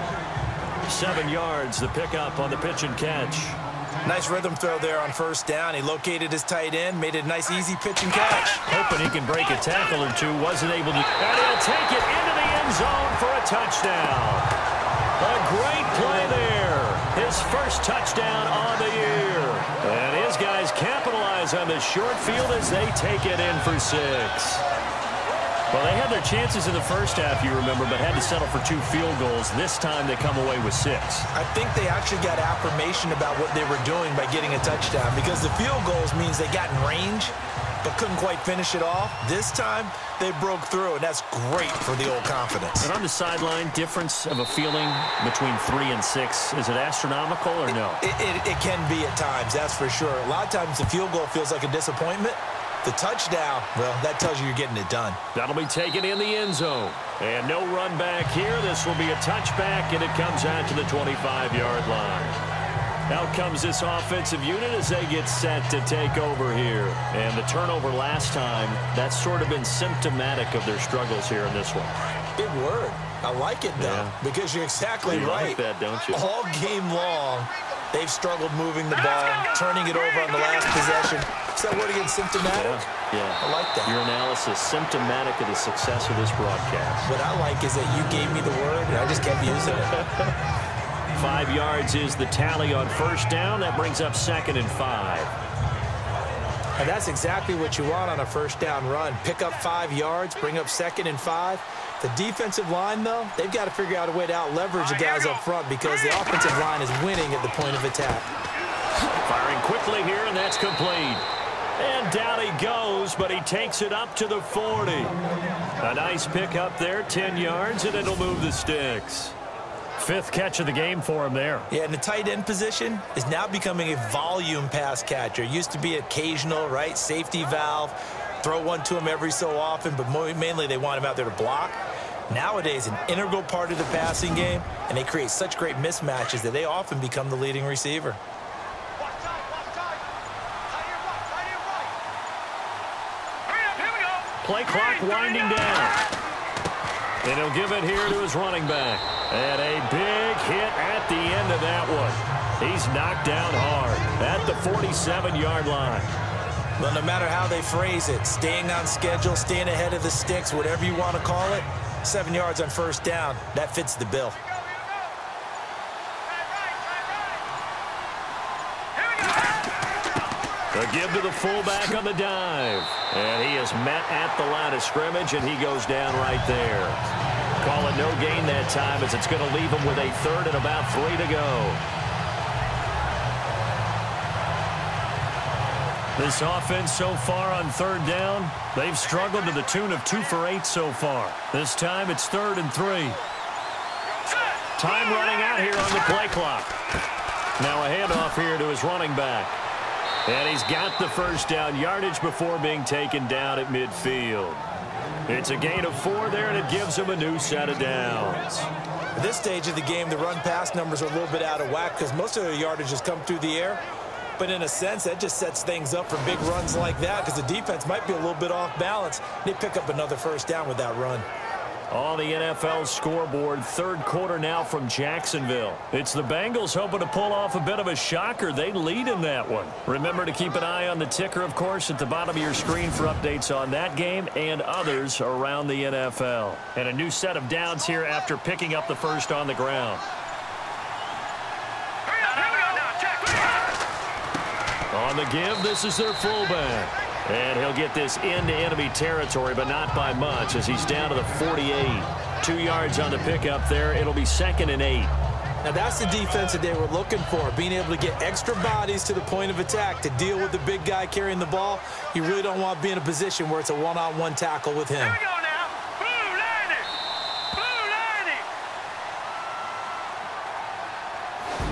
7 yards, the pickup on the pitch and catch. Nice rhythm throw there on 1st down. He located his tight end, made it a nice, easy pitch and catch. Hoping he can break a tackle or two, wasn't able to. And he'll take it into the end zone for a touchdown. A great play there. His first touchdown on the year. And his guys capitalize on the short field as they take it in for 6. Well, they had their chances in the first half, you remember, but had to settle for 2 field goals. This time they come away with 6. I think they actually got affirmation about what they were doing by getting a touchdown, because the field goals means they got in range but couldn't quite finish it off. This time they broke through, and that's great for the old confidence. And on the sideline, difference of a feeling between 3 and 6, is it astronomical or no? It can be at times, that's for sure. A lot of times the field goal feels like a disappointment. The touchdown, well, that tells you you're getting it done. That'll be taken in the end zone. And no run back here. This will be a touchback, and it comes out to the 25-yard line. Out comes this offensive unit as they get set to take over here. And the turnover last time, that's sort of been symptomatic of their struggles here in this one. Big word. I like it, though, because you're exactly right. You like that, don't you? All game long, they've struggled moving the ball, turning it over on the last possession. Is that word again, symptomatic? Yeah. I like that. Your analysis, symptomatic of the success of this broadcast. What I like is that you gave me the word, and I just kept using it. 5 yards is the tally on 1st down. That brings up 2nd and 5. And that's exactly what you want on a 1st down run. Pick up 5 yards, bring up 2nd and 5. The defensive line, though, they've got to figure out a way to out-leverage the guys up front because the offensive line is winning at the point of attack. Firing quickly here, and that's complete. And down he goes, but he takes it up to the 40. A nice pick up there, 10 yards, and it'll move the sticks. 5th catch of the game for him there. Yeah, and the tight end position is now becoming a volume pass catcher. It used to be occasional, right? Safety valve, throw one to him every so often, but mainly they want him out there to block. Nowadays, an integral part of the passing game, and they create such great mismatches that they often become the leading receiver. Play clock winding down. And he'll give it here to his running back. And a big hit at the end of that one. He's knocked down hard at the 47-yard line. Well, no matter how they phrase it, staying on schedule, staying ahead of the sticks, whatever you want to call it, 7 yards on 1st down, that fits the bill. A give to the fullback on the dive. And he is met at the line of scrimmage, and he goes down right there. Call it no gain that time, as it's going to leave him with a third and about 3 to go. This offense so far on third down, they've struggled to the tune of 2 for 8 so far. This time it's 3rd and 3. Time running out here on the play clock. Now a handoff here to his running back. And he's got the first down yardage before being taken down at midfield. It's a gain of 4 there, and it gives him a new set of downs. At this stage of the game, the run-pass numbers are a little bit out of whack because most of their yardage has come through the air. But in a sense, that just sets things up for big runs like that because the defense might be a little bit off balance. They pick up another first down with that run. On the NFL scoreboard, 3rd quarter now from Jacksonville. It's the Bengals hoping to pull off a bit of a shocker. They lead in that one. Remember to keep an eye on the ticker, of course, at the bottom of your screen for updates on that game and others around the NFL. And a new set of downs here after picking up the first on the ground. On the give, this is their fullback. And he'll get this into enemy territory, but not by much, as he's down to the 48. 2 yards on the pickup there. It'll be 2nd and 8. Now that's the defense that they were looking for, being able to get extra bodies to the point of attack to deal with the big guy carrying the ball. You really don't want to be in a position where it's a one-on-one tackle with him. Here we go now.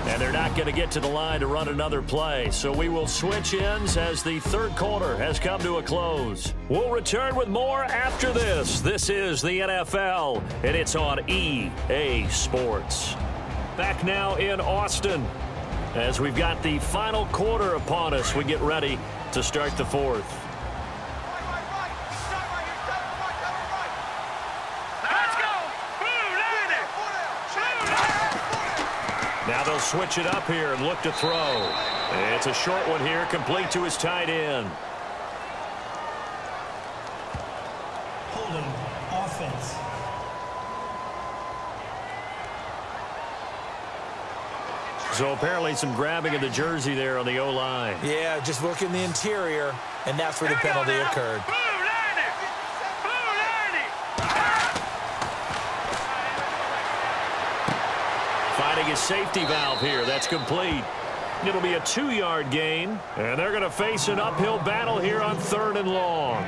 And they're not going to get to the line to run another play. So we will switch ends as the 3rd quarter has come to a close. We'll return with more after this. This is the NFL, and it's on EA Sports. Back now in Austin as we've got the final quarter upon us. We get ready to start the 4th. Now they'll switch it up here and look to throw. It's a short one here, complete to his tight end. Holding offense. So apparently some grabbing of the jersey there on the O-line. Yeah, just working the interior, and that's where the penalty occurred. Finding his safety valve here. That's complete. It'll be a 2-yard gain, and they're going to face an uphill battle here on 3rd and long.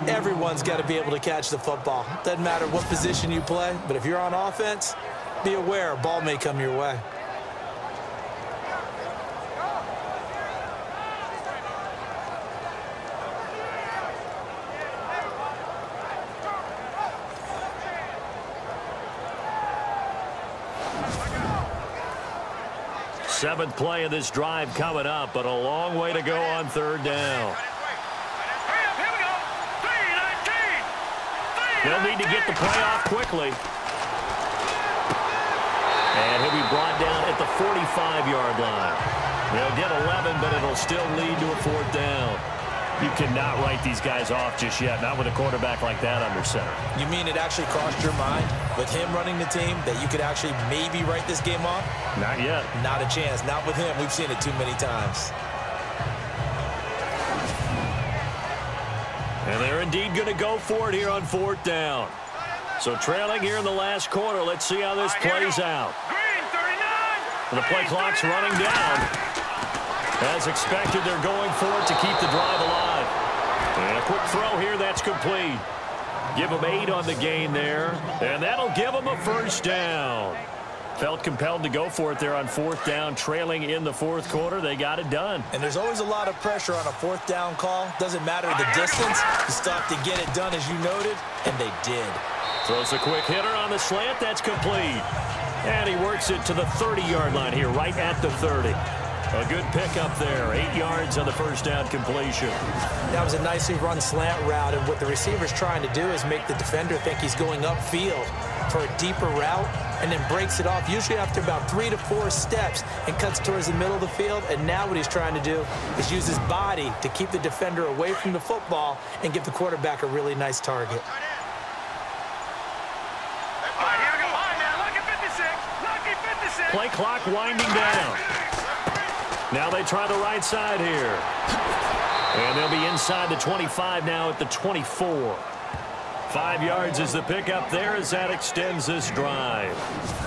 Everyone's got to be able to catch the football. Doesn't matter what position you play, but if you're on offense, be aware a ball may come your way. Seventh play of this drive coming up, but a long way to go on 3rd down. They'll need to get the play off quickly. And he'll be brought down at the 45-yard line. They'll get 11, but it'll still lead to a 4th down. You cannot write these guys off just yet, not with a quarterback like that under center. You mean it actually crossed your mind with him running the team that you could actually maybe write this game off? Not yet. Not a chance. Not with him. We've seen it too many times. And they're indeed going to go for it here on 4th down. So trailing here in the last quarter. Let's see how this plays out. The play clock's running down. As expected, they're going for it to keep the drive alive. And a quick throw here, that's complete. Give them 8 on the gain there, and that'll give them a first down. Felt compelled to go for it there on 4th down, trailing in the 4th quarter. They got it done. And there's always a lot of pressure on a 4th down call. Doesn't matter the distance. You still have to get it done, as you noted, and they did. Throws a quick hitter on the slant. That's complete. And he works it to the 30-yard line here, right at the 30. A good pickup there. 8 yards on the first down completion. That was a nicely run slant route, and what the receiver's trying to do is make the defender think he's going upfield for a deeper route, and then breaks it off, usually after about 3 to 4 steps, and cuts towards the middle of the field. And now what he's trying to do is use his body to keep the defender away from the football and give the quarterback a really nice target. Play clock winding down. Now they try the right side here. And they'll be inside the 25 now at the 24. 5 yards is the pickup there as that extends this drive.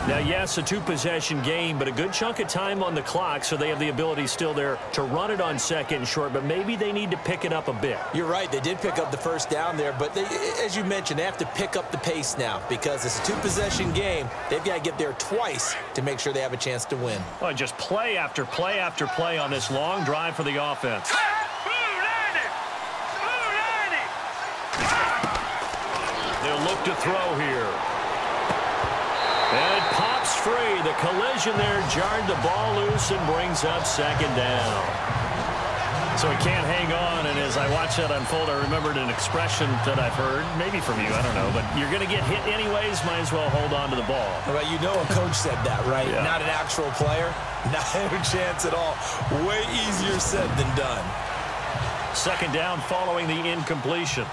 Now, yes, a two-possession game, but a good chunk of time on the clock, so they have the ability still there to run it on second and short, but maybe they need to pick it up a bit. You're right. They did pick up the first down there, but they, as you mentioned, they have to pick up the pace now because it's a two-possession game. They've got to get there twice to make sure they have a chance to win. Well, just play after play after play on this long drive for the offense. They'll look to throw here. And it pops free. The collision there jarred the ball loose and brings up second down. So he can't hang on, and as I watch that unfold, I remembered an expression that I've heard, maybe from you, I don't know, but you're going to get hit anyways, might as well hold on to the ball. Well, you know a coach said that, right? Yeah. Not an actual player. Not a chance at all. Way easier said than done. Second down following the incompletion.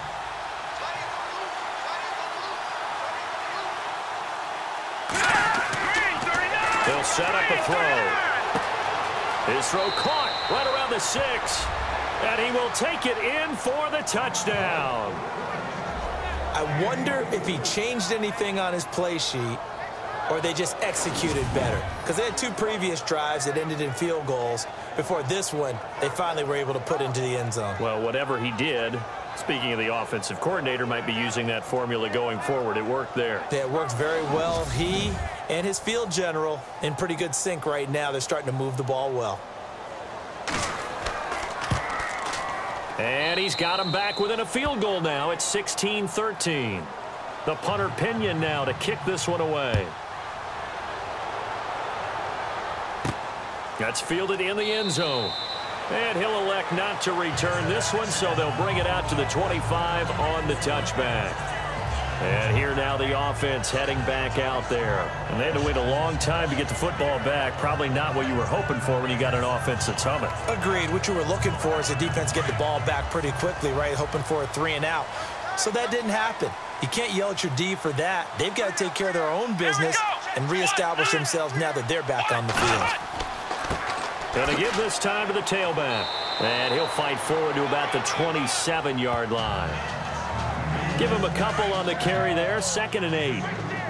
They'll set up a throw. His throw caught right around the 6. And he will take it in for the touchdown. I wonder if he changed anything on his play sheet or they just executed better. Because they had 2 previous drives that ended in field goals. Before this one, they finally were able to put into the end zone. Well, whatever he did, speaking of the offensive coordinator, might be using that formula going forward. It worked there. Yeah, it worked very well. He and his field general in pretty good sync right now. They're starting to move the ball well. And he's got him back within a field goal now. It's 16-13. The punter Pinion now to kick this one away. That's fielded in the end zone. And he'll elect not to return this one, so they'll bring it out to the 25 on the touchback. And here now the offense heading back out there. And they had to wait a long time to get the football back. Probably not what you were hoping for when you got an offense that's humming. Agreed. What you were looking for is the defense get the ball back pretty quickly, right? Hoping for a 3 and out. So that didn't happen. You can't yell at your D for that. They've got to take care of their own business and reestablish themselves now that they're back on the field. Going to give this time to the tailback. And he'll fight forward to about the 27-yard line. Give him a couple on the carry there. 2nd and 8.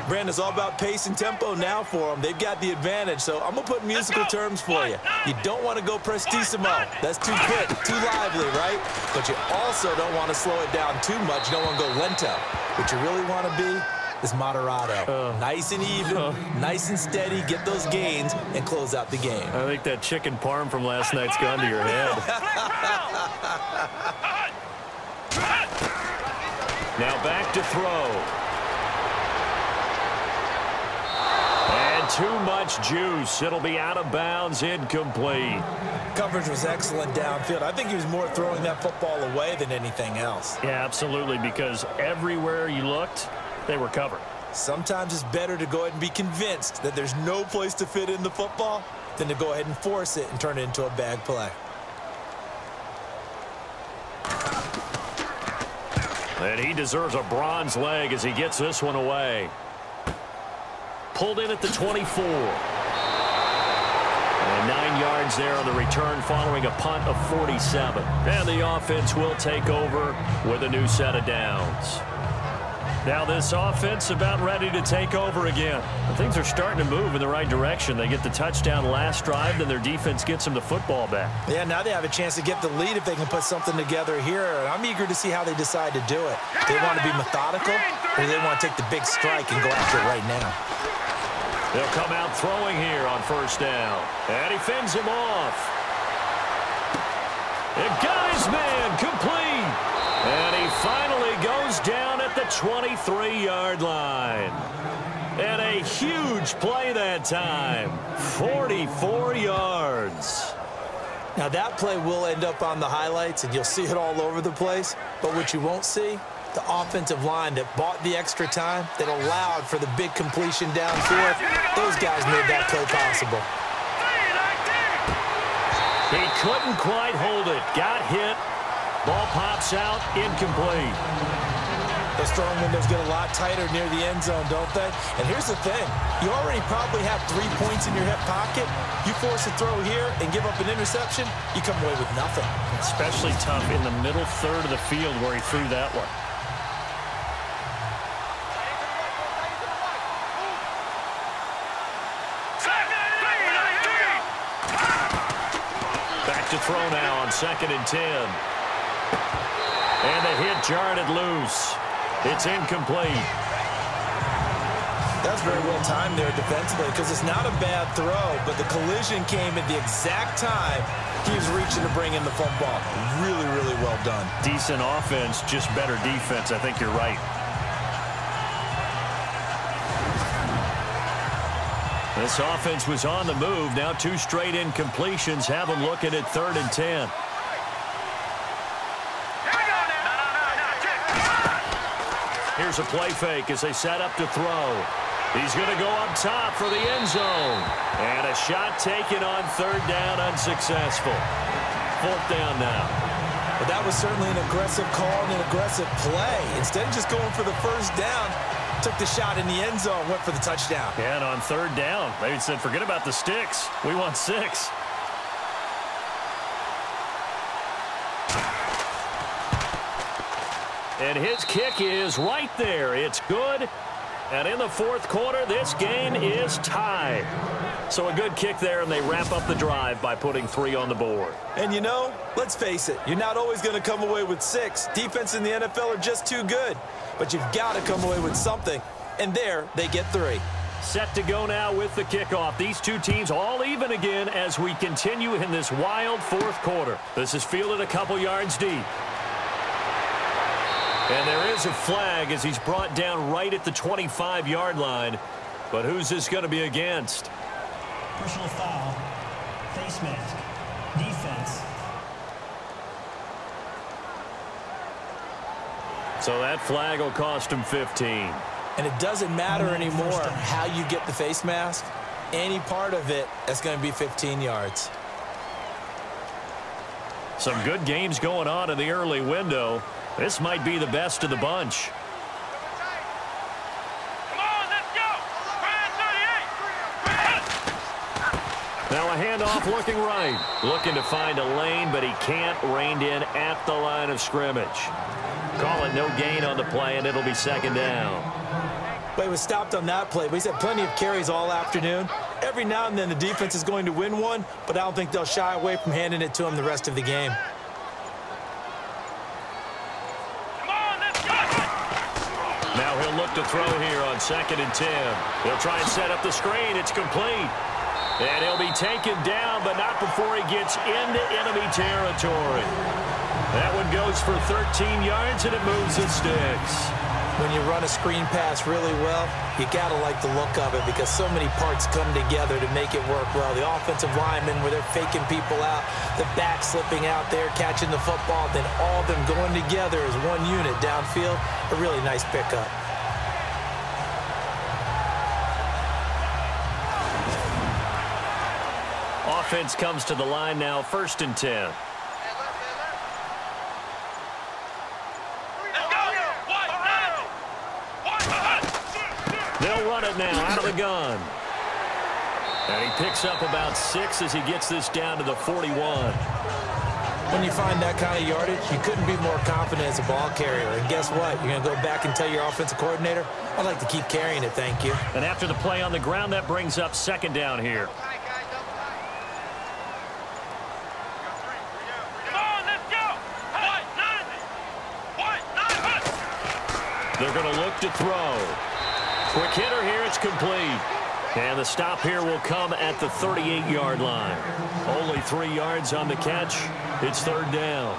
Brandon, it's all about pace and tempo now for them. They've got the advantage, so I'm going to put musical terms for you. You don't want to go prestissimo. That's too quick, too lively, right? But you also don't want to slow it down too much. You don't want to go lento. What you really want to be is moderato. Nice and even, nice and steady, get those gains, and close out the game. I think that chicken parm from last night's gone to your head. Now back to throw. And too much juice. It'll be out of bounds, incomplete. Coverage was excellent downfield. I think he was more throwing that football away than anything else. Yeah, absolutely, because everywhere you looked, they were covered. Sometimes it's better to go ahead and be convinced that there's no place to fit in the football than to go ahead and force it and turn it into a bad play. And he deserves a bronze leg as he gets this one away. Pulled in at the 24. And 9 yards there on the return following a punt of 47. And the offense will take over with a new set of downs. Now this offense about ready to take over again. Things are starting to move in the right direction. They get the touchdown last drive, then their defense gets them the football back. Yeah, now they have a chance to get the lead if they can put something together here. I'm eager to see how they decide to do it. They want to be methodical, or do they want to take the big strike and go after it right now? They'll come out throwing here on 1st down. And he fends him off. And got his man complete. And he finally goes down at the 23-yard line. And a huge play that time. 44 yards. Now that play will end up on the highlights, and you'll see it all over the place. But what you won't see, the offensive line that bought the extra time, that allowed for the big completion downfield, those guys made that play possible. He couldn't quite hold it. Got hit. Ball pops out, incomplete. Those throwing windows get a lot tighter near the end zone, don't they? And here's the thing. You already probably have 3 points in your hip pocket. You force a throw here and give up an interception, you come away with nothing. Especially tough in the middle third of the field where he threw that one. Back to throw now on 2nd and 10. And the hit jarred it loose. It's incomplete. That's very well timed there defensively because it's not a bad throw, but the collision came at the exact time he was reaching to bring in the football. Really, really well done. Decent offense, just better defense. I think you're right. This offense was on the move. Now 2 straight incompletions have them looking at 3rd and 10. Here's a play fake as they set up to throw. He's going to go up top for the end zone. And a shot taken on 3rd down, unsuccessful. 4th down now. But that was certainly an aggressive call and an aggressive play. Instead of just going for the 1st down, took the shot in the end zone, went for the touchdown. Yeah, and on 3rd down, they said, forget about the sticks. We want 6. And his kick is right there. It's good. And in the 4th quarter, this game is tied. So a good kick there, and they wrap up the drive by putting 3 on the board. And you know, let's face it, you're not always going to come away with 6. Defense in the NFL are just too good. But you've got to come away with something. And there, they get 3. Set to go now with the kickoff. These 2 teams all even again as we continue in this wild 4th quarter. This is fielded a couple yards deep. And there is a flag as he's brought down right at the 25-yard line. But who's this going to be against? Personal foul. Face mask. Defense. So that flag will cost him 15. And it doesn't matter anymore how you get the face mask. Any part of it, that's going to be 15 yards. Some good games going on in the early window. This might be the best of the bunch. Come on, let's go. Now a handoff looking right. Looking to find a lane, but he can't. Reined in at the line of scrimmage. Call it no gain on the play, and it'll be 2nd down. Well, he was stopped on that play, but he's had plenty of carries all afternoon. Every now and then the defense is going to win one, but I don't think they'll shy away from handing it to him the rest of the game. Now he'll look to throw here on 2nd and 10. He'll try and set up the screen. It's complete. And he'll be taken down, but not before he gets into enemy territory. That one goes for 13 yards, and it moves the sticks. When you run a screen pass really well, you got to like the look of it because so many parts come together to make it work well. The offensive linemen, where they're faking people out, the back slipping out there, catching the football, then all of them going together as one unit downfield. A really nice pickup. Offense comes to the line now, 1st and 10. They'll run it now out of the gun. And he picks up about 6 as he gets this down to the 41. When you find that kind of yardage, you couldn't be more confident as a ball carrier. And guess what? You're going to go back and tell your offensive coordinator, I'd like to keep carrying it, thank you. And after the play on the ground, that brings up 2nd down here. They're going to look to throw. Quick hitter here, it's complete. And the stop here will come at the 38-yard line. Only 3 yards on the catch. It's 3rd down.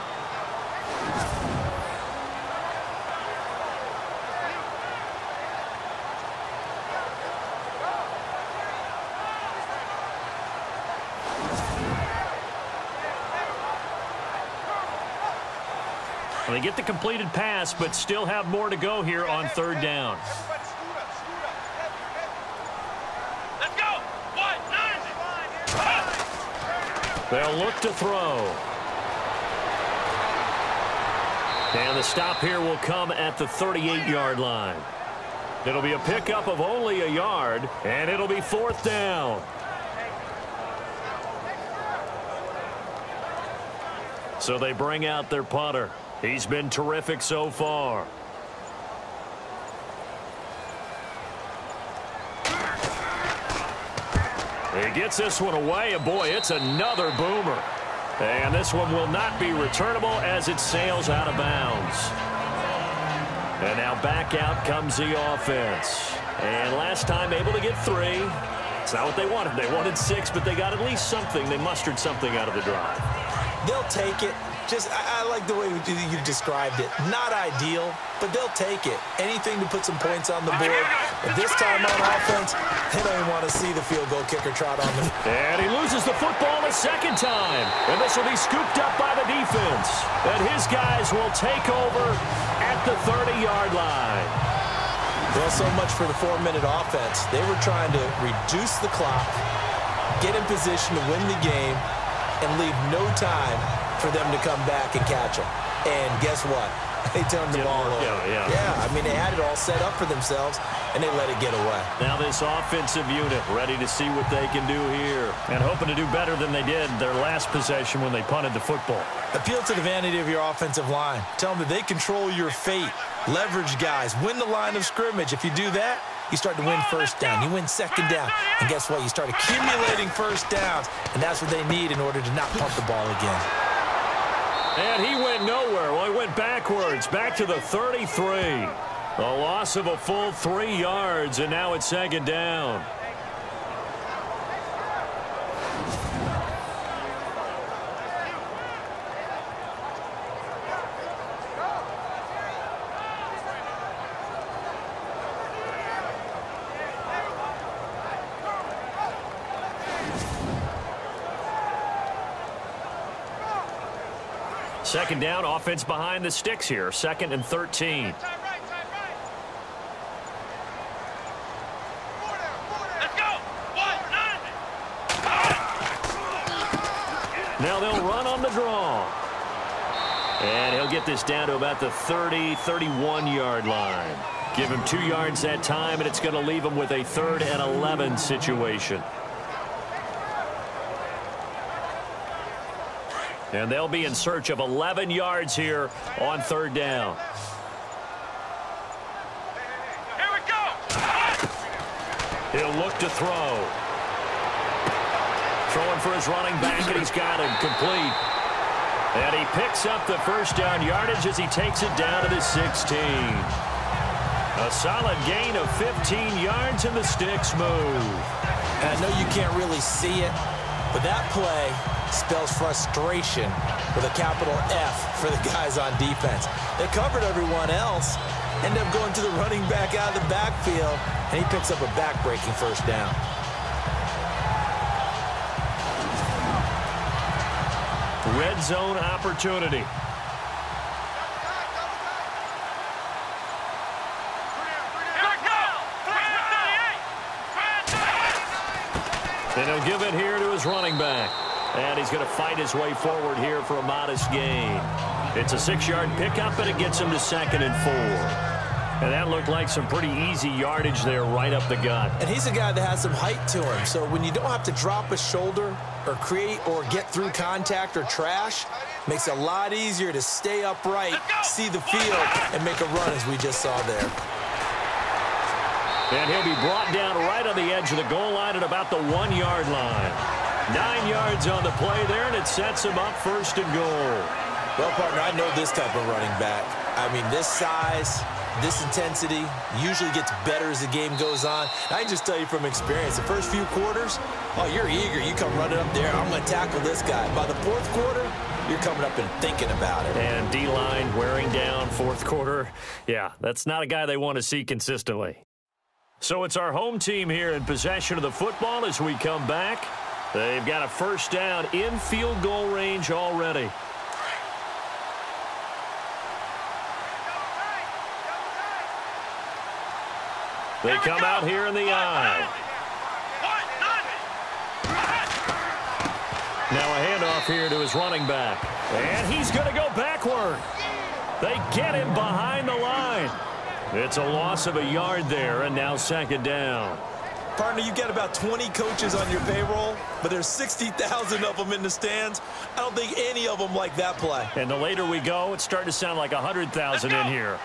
Well, they get the completed pass, but still have more to go here on 3rd down. Let's go. They'll look to throw. And the stop here will come at the 38-yard line. It'll be a pickup of only a yard, and it'll be 4th down. So they bring out their punter. He's been terrific so far. He gets this one away, and boy, it's another boomer. And this one will not be returnable as it sails out of bounds. And now back out comes the offense. And last time able to get 3. It's not what they wanted. They wanted 6, but they got at least something. They mustered something out of the drive. They'll take it. I like the way you described it. Not ideal, but they'll take it. Anything to put some points on the board. But this time on offense, they don't even want to see the field goal kicker trot on them. And he loses the football a second time. And this will be scooped up by the defense. And his guys will take over at the 30-yard line. Well, so much for the 4-minute offense. They were trying to reduce the clock, get in position to win the game, and leave no time for them to come back and catch them. And guess what? They turned the ball over. Yeah, I mean, they had it all set up for themselves, and they let it get away. Now this offensive unit ready to see what they can do here and hoping to do better than they did their last possession when they punted the football. Appeal to the vanity of your offensive line. Tell them that they control your fate. Leverage guys. Win the line of scrimmage. If you do that, you start to win first down. You win second down. And guess what? You start accumulating first downs, and that's what they need in order to not punt the ball again. And he went nowhere. Well, he went backwards, back to the 33. A loss of a full 3 yards, and now it's 2nd down. Second down, offense behind the sticks here. 2nd and 13. Let's go. 1-9. Now they'll run on the draw. And he'll get this down to about the 30, 31-yard line. Give him 2 yards that time, and it's going to leave him with a 3rd and 11 situation. And they'll be in search of 11 yards here on 3rd down. Here we go. He'll look to throw. Throwing for his running back, and he's got him complete. And he picks up the first down yardage as he takes it down to the 16. A solid gain of 15 yards, and the sticks move. And I know you can't really see it, but that play spells frustration with a capital F for the guys on defense. They covered everyone else, end up going to the running back out of the backfield, and he picks up a back-breaking first down. Red zone opportunity. And he'll give it here to his running back. And he's going to fight his way forward here for a modest gain. It's a 6-yard pickup, and it gets him to 2nd and 4. And that looked like some pretty easy yardage there right up the gut. And he's a guy that has some height to him. So when you don't have to drop a shoulder or create or get through contact or trash, makes it a lot easier to stay upright, see the field, and make a run as we just saw there. And he'll be brought down right on the edge of the goal line at about the 1-yard line. 9 yards on the play there, and it sets him up 1st and goal. Well, partner, I know this type of running back. I mean, this size, this intensity usually gets better as the game goes on. I can just tell you from experience, the first few quarters, oh, you're eager. You come running up there, I'm going to tackle this guy. By the 4th quarter, you're coming up and thinking about it. And D-line wearing down 4th quarter. Yeah, that's not a guy they want to see consistently. So it's our home team here in possession of the football as we come back. They've got a first down in field goal range already. They come out here in the I. Now a handoff here to his running back. And he's going to go backward. They get him behind the line. It's a loss of a yard there, and now second down. Partner, you get about 20 coaches on your payroll, but there's 60,000 of them in the stands. I don't think any of them like that play. And the later we go, it's starting to sound like 100,000 in here.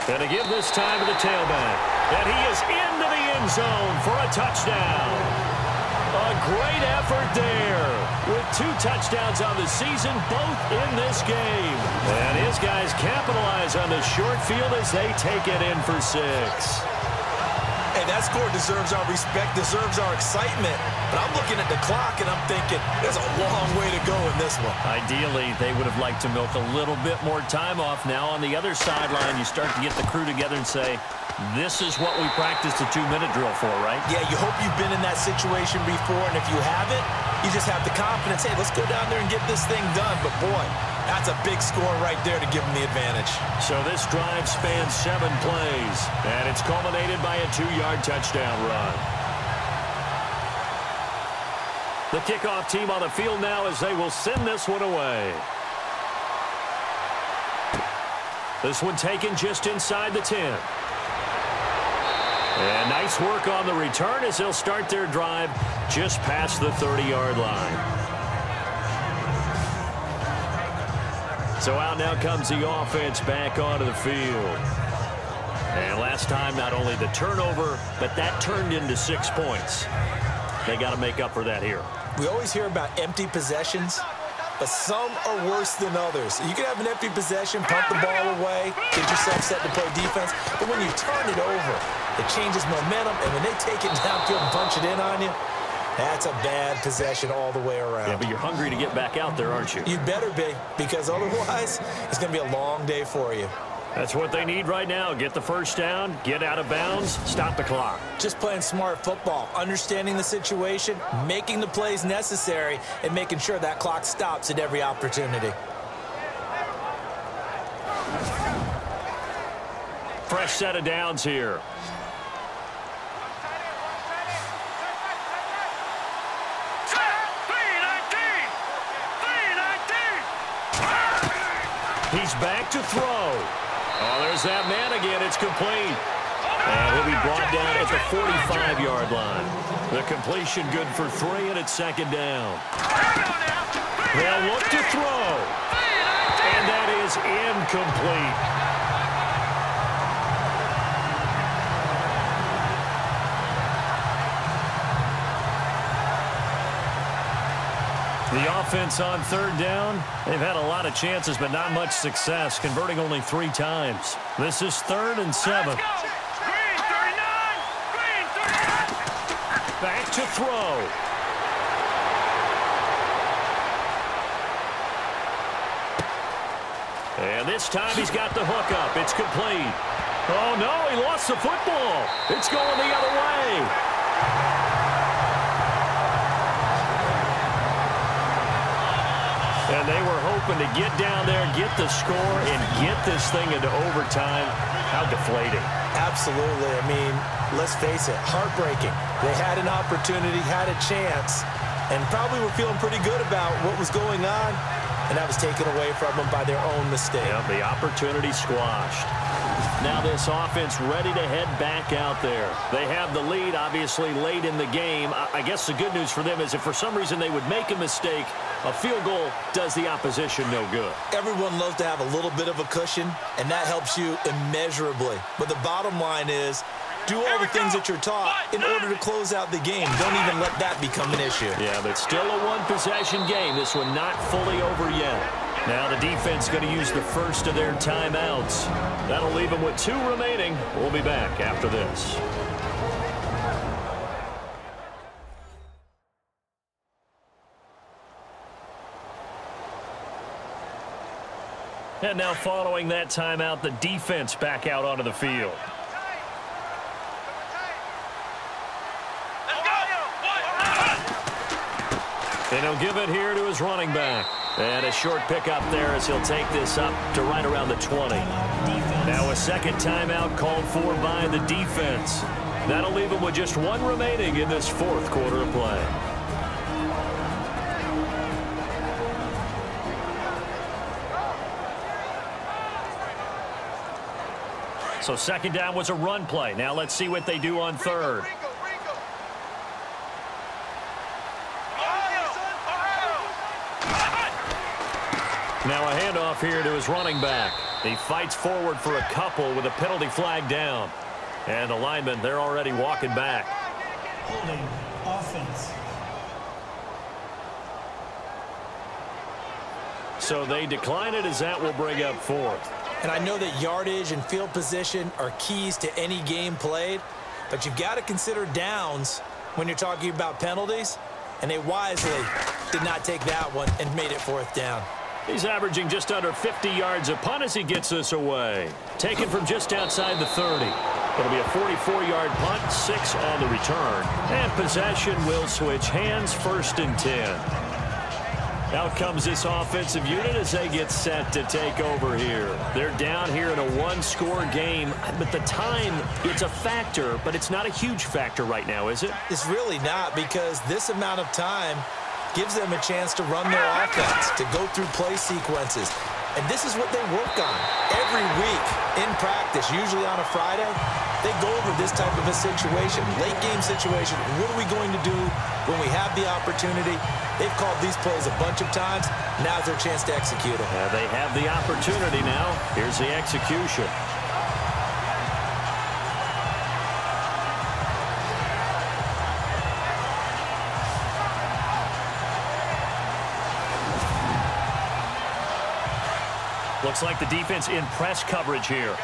And to give this time to the tailback. And he is into the end zone for a touchdown. A great effort there with 2 touchdowns on the season, both in this game. And his guys capitalize on the short field as they take it in for 6. Hey, that score deserves our respect, deserves our excitement. But I'm looking at the clock, and I'm thinking there's a long way to go in this one. Ideally, they would have liked to milk a little bit more time off. Now on the other sideline, you start to get the crew together and say, this is what we practiced a 2-minute drill for, right? Yeah, you hope you've been in that situation before, and if you haven't, you just have the confidence, hey, let's go down there and get this thing done. But, boy, that's a big score right there to give them the advantage. So this drive spans 7 plays, and it's culminated by a 2-yard touchdown run. The kickoff team on the field now as they will send this one away. This one taken just inside the 10. And nice work on the return as they'll start their drive just past the 30-yard line. So out now comes the offense back onto the field. And last time, not only the turnover, but that turned into 6 points. They got to make up for that here. We always hear about empty possessions, but some are worse than others. You can have an empty possession, pump the ball away, get yourself set to play defense, but when you turn it over, it changes momentum, and when they take it downfield and punch it in on you, that's a bad possession all the way around. Yeah, but you're hungry to get back out there, aren't you? You better be, because otherwise, it's going to be a long day for you. That's what they need right now. Get the first down, get out of bounds, stop the clock. Just playing smart football, understanding the situation, making the plays necessary, and making sure that clock stops at every opportunity. Fresh set of downs here. He's back to throw. Oh, there's that man again. It's complete. And he'll be brought down at the 45-yard line. The completion good for 3, and it's second down. They'll look to throw. And that is incomplete. The offense on third down, they've had a lot of chances, but not much success, converting only 3 times. This is 3rd and 7. Back to throw. And this time he's got the hook up. It's complete. Oh, no, he lost the football. It's going the other way. And they were hoping to get down there, get the score, and get this thing into overtime. How deflating. Absolutely. I mean, let's face it, heartbreaking. They had an opportunity, had a chance, and probably were feeling pretty good about what was going on, and that was taken away from them by their own mistake. Yeah, the opportunity squashed. Now this offense ready to head back out there. They have the lead, obviously, late in the game. I guess the good news for them is if for some reason they would make a mistake, a field goal does the opposition no good. Everyone loves to have a little bit of a cushion, and that helps you immeasurably. But the bottom line is, do all the things that you're taught in order to close out the game. Don't even let that become an issue. Yeah, but still a one-possession game. This one not fully over yet. Now the defense going to use the first of their timeouts. That'll leave them with 2 remaining. We'll be back after this. And now following that timeout, the defense back out onto the field. And he'll give it here to his running back. And a short pickup there as he'll take this up to right around the 20. Now a second timeout called for by the defense. That'll leave him with just 1 remaining in this 4th quarter of play. So second down was a run play. Now let's see what they do on third. Now a handoff here to his running back. He fights forward for a couple with a penalty flag down. And the linemen, they're already walking back. Holding offense. So they decline it as that will bring up fourth. And I know that yardage and field position are keys to any game played, but you've got to consider downs when you're talking about penalties, and they wisely did not take that one and made it fourth down. He's averaging just under 50 yards a punt as he gets this away. Taken from just outside the 30. It'll be a 44-yard punt, 6 on the return. And possession will switch hands, 1st and 10. Out comes this offensive unit as they get set to take over here. They're down here in a one-score game, but the time, it's a factor, but it's not a huge factor right now, is it? It's really not, because this amount of time gives them a chance to run their offense, to go through play sequences. And this is what they work on every week in practice, usually on a Friday. They go over this type of a situation, late game situation. What are we going to do when we have the opportunity? They've called these plays a bunch of times. Now's their chance to execute them. They have the opportunity now. Here's the execution. Looks like the defense in press coverage here.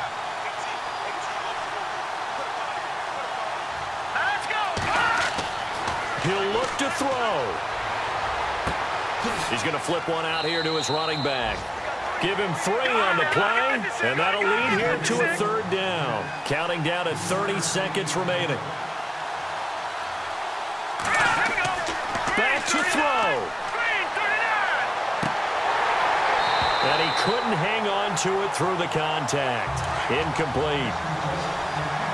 He'll look to throw. He's going to flip one out here to his running back. Give him 3 on the play, and that'll lead here to a 3rd down. Counting down at 30 seconds remaining. Back to throw. And he couldn't hang on to it through the contact. Incomplete.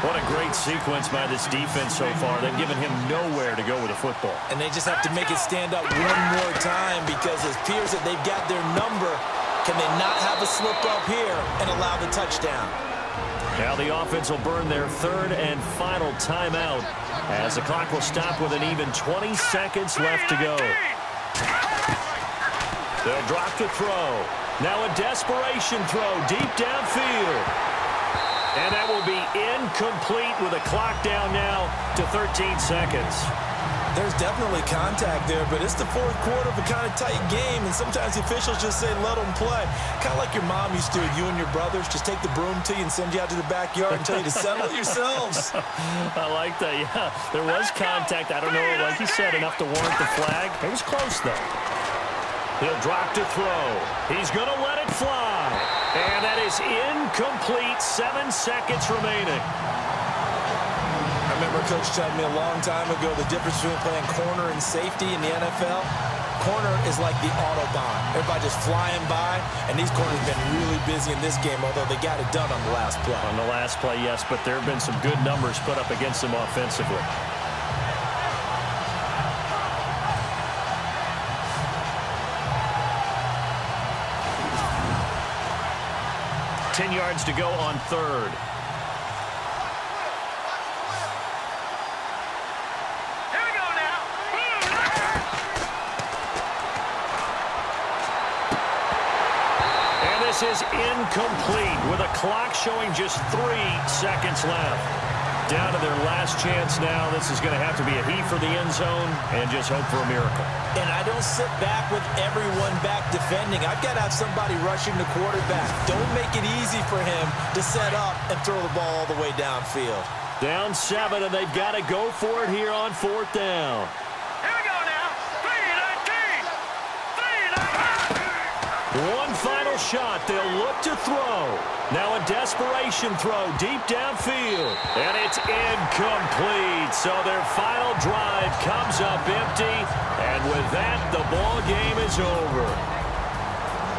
What a great sequence by this defense so far. They've given him nowhere to go with the football. And they just have to make it stand up one more time, because it appears that they've got their number. Can they not have a slip up here and allow the touchdown? Now the offense will burn their 3rd and final timeout as the clock will stop with an even 20 seconds left to go. They'll drop to throw. Now a desperation throw deep downfield. And that will be incomplete with a clock down now to 13 seconds. There's definitely contact there, but it's the 4th quarter of a kind of tight game, and sometimes the officials just say, let them play. Kind of like your mom used to, you and your brothers, just take the broom to you and send you out to the backyard and tell you to settle it yourselves. I like that, yeah. There was contact. I don't know, like you said, enough to warrant the flag. It was close, though. He'll drop to throw. He's going to let it fly. And that is incomplete. 7 seconds remaining. I remember Coach telling me a long time ago the difference between playing corner and safety in the NFL. Corner is like the Autobahn. Everybody just flying by, and these corners have been really busy in this game, although they got it done on the last play. On the last play, yes, but there have been some good numbers put up against them offensively. 10 yards to go on 3rd. Here we go now. And this is incomplete with a clock showing just 3 seconds left. Down to their last chance now. This is going to have to be a heave for the end zone and just hope for a miracle. And I don't sit back with everyone back defending. I've got to have somebody rushing the quarterback. Don't make it easy for him to set up and throw the ball all the way downfield. Down 7, and they've got to go for it here on 4th down. Here we go now. 3-19. 3-19. One final shot. They'll look to throw. Now a desperation throw deep downfield. And it's incomplete. So their final drive comes up empty. And with that, the ball game is over.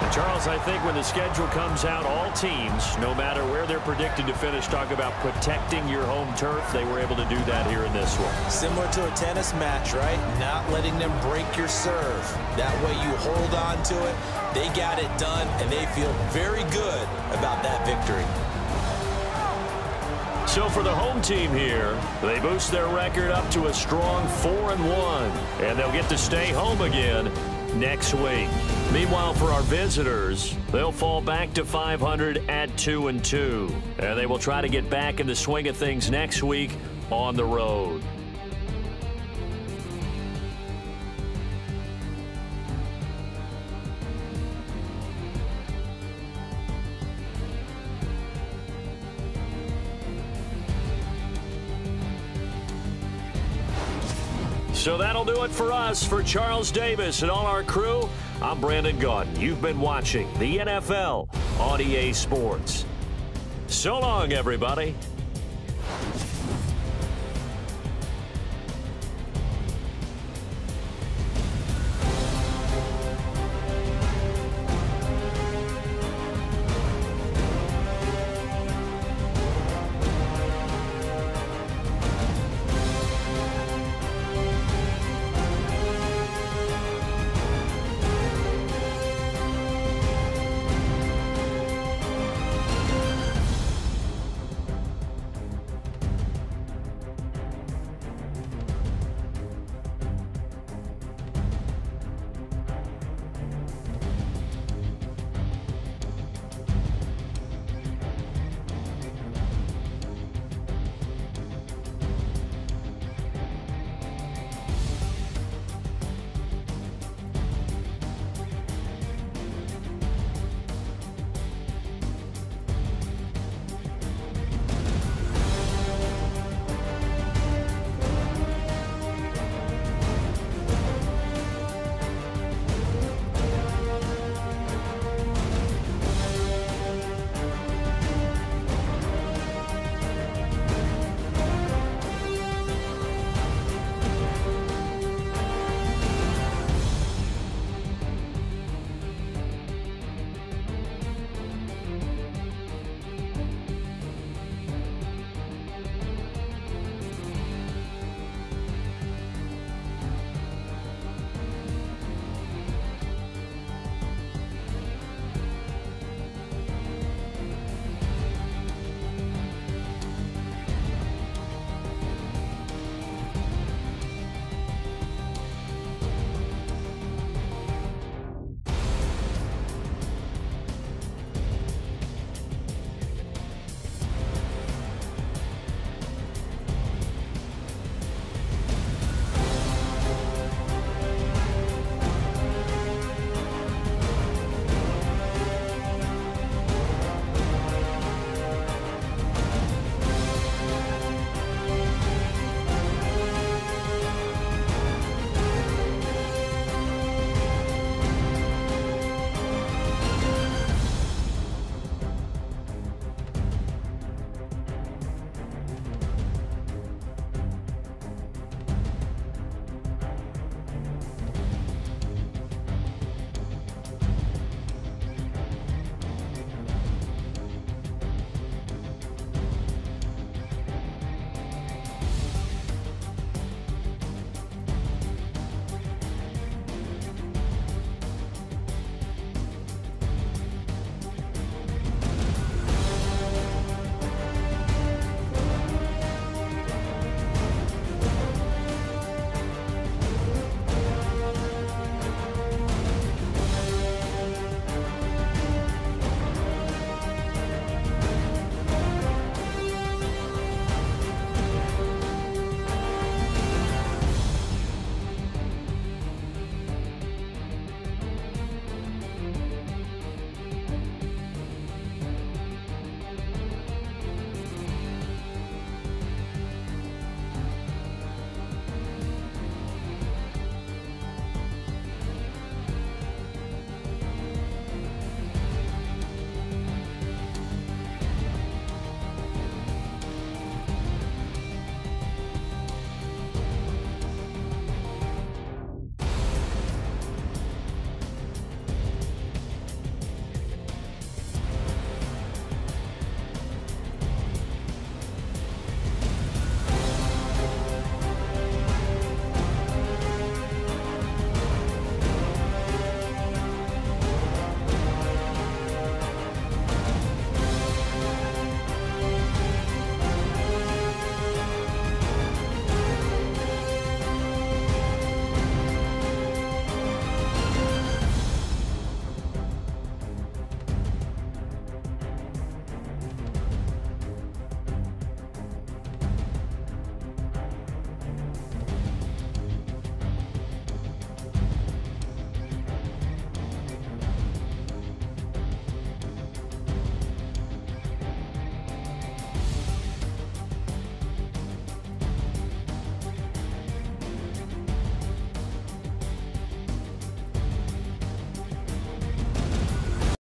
And Charles, I think when the schedule comes out, all teams, no matter where they're predicted to finish, talk about protecting your home turf. They were able to do that here in this one. Similar to a tennis match, right? Not letting them break your serve. That way you hold on to it. They got it done, and they feel very good about that victory. So for the home team here, they boost their record up to a strong 4-1, and they'll get to stay home again next week. Meanwhile, for our visitors, they'll fall back to 500 at 2-2, and they will try to get back in the swing of things next week on the road. So that'll do it for us. For Charles Davis and all our crew, I'm Brandon Gaudin. You've been watching the NFL on EA Sports. So long, everybody.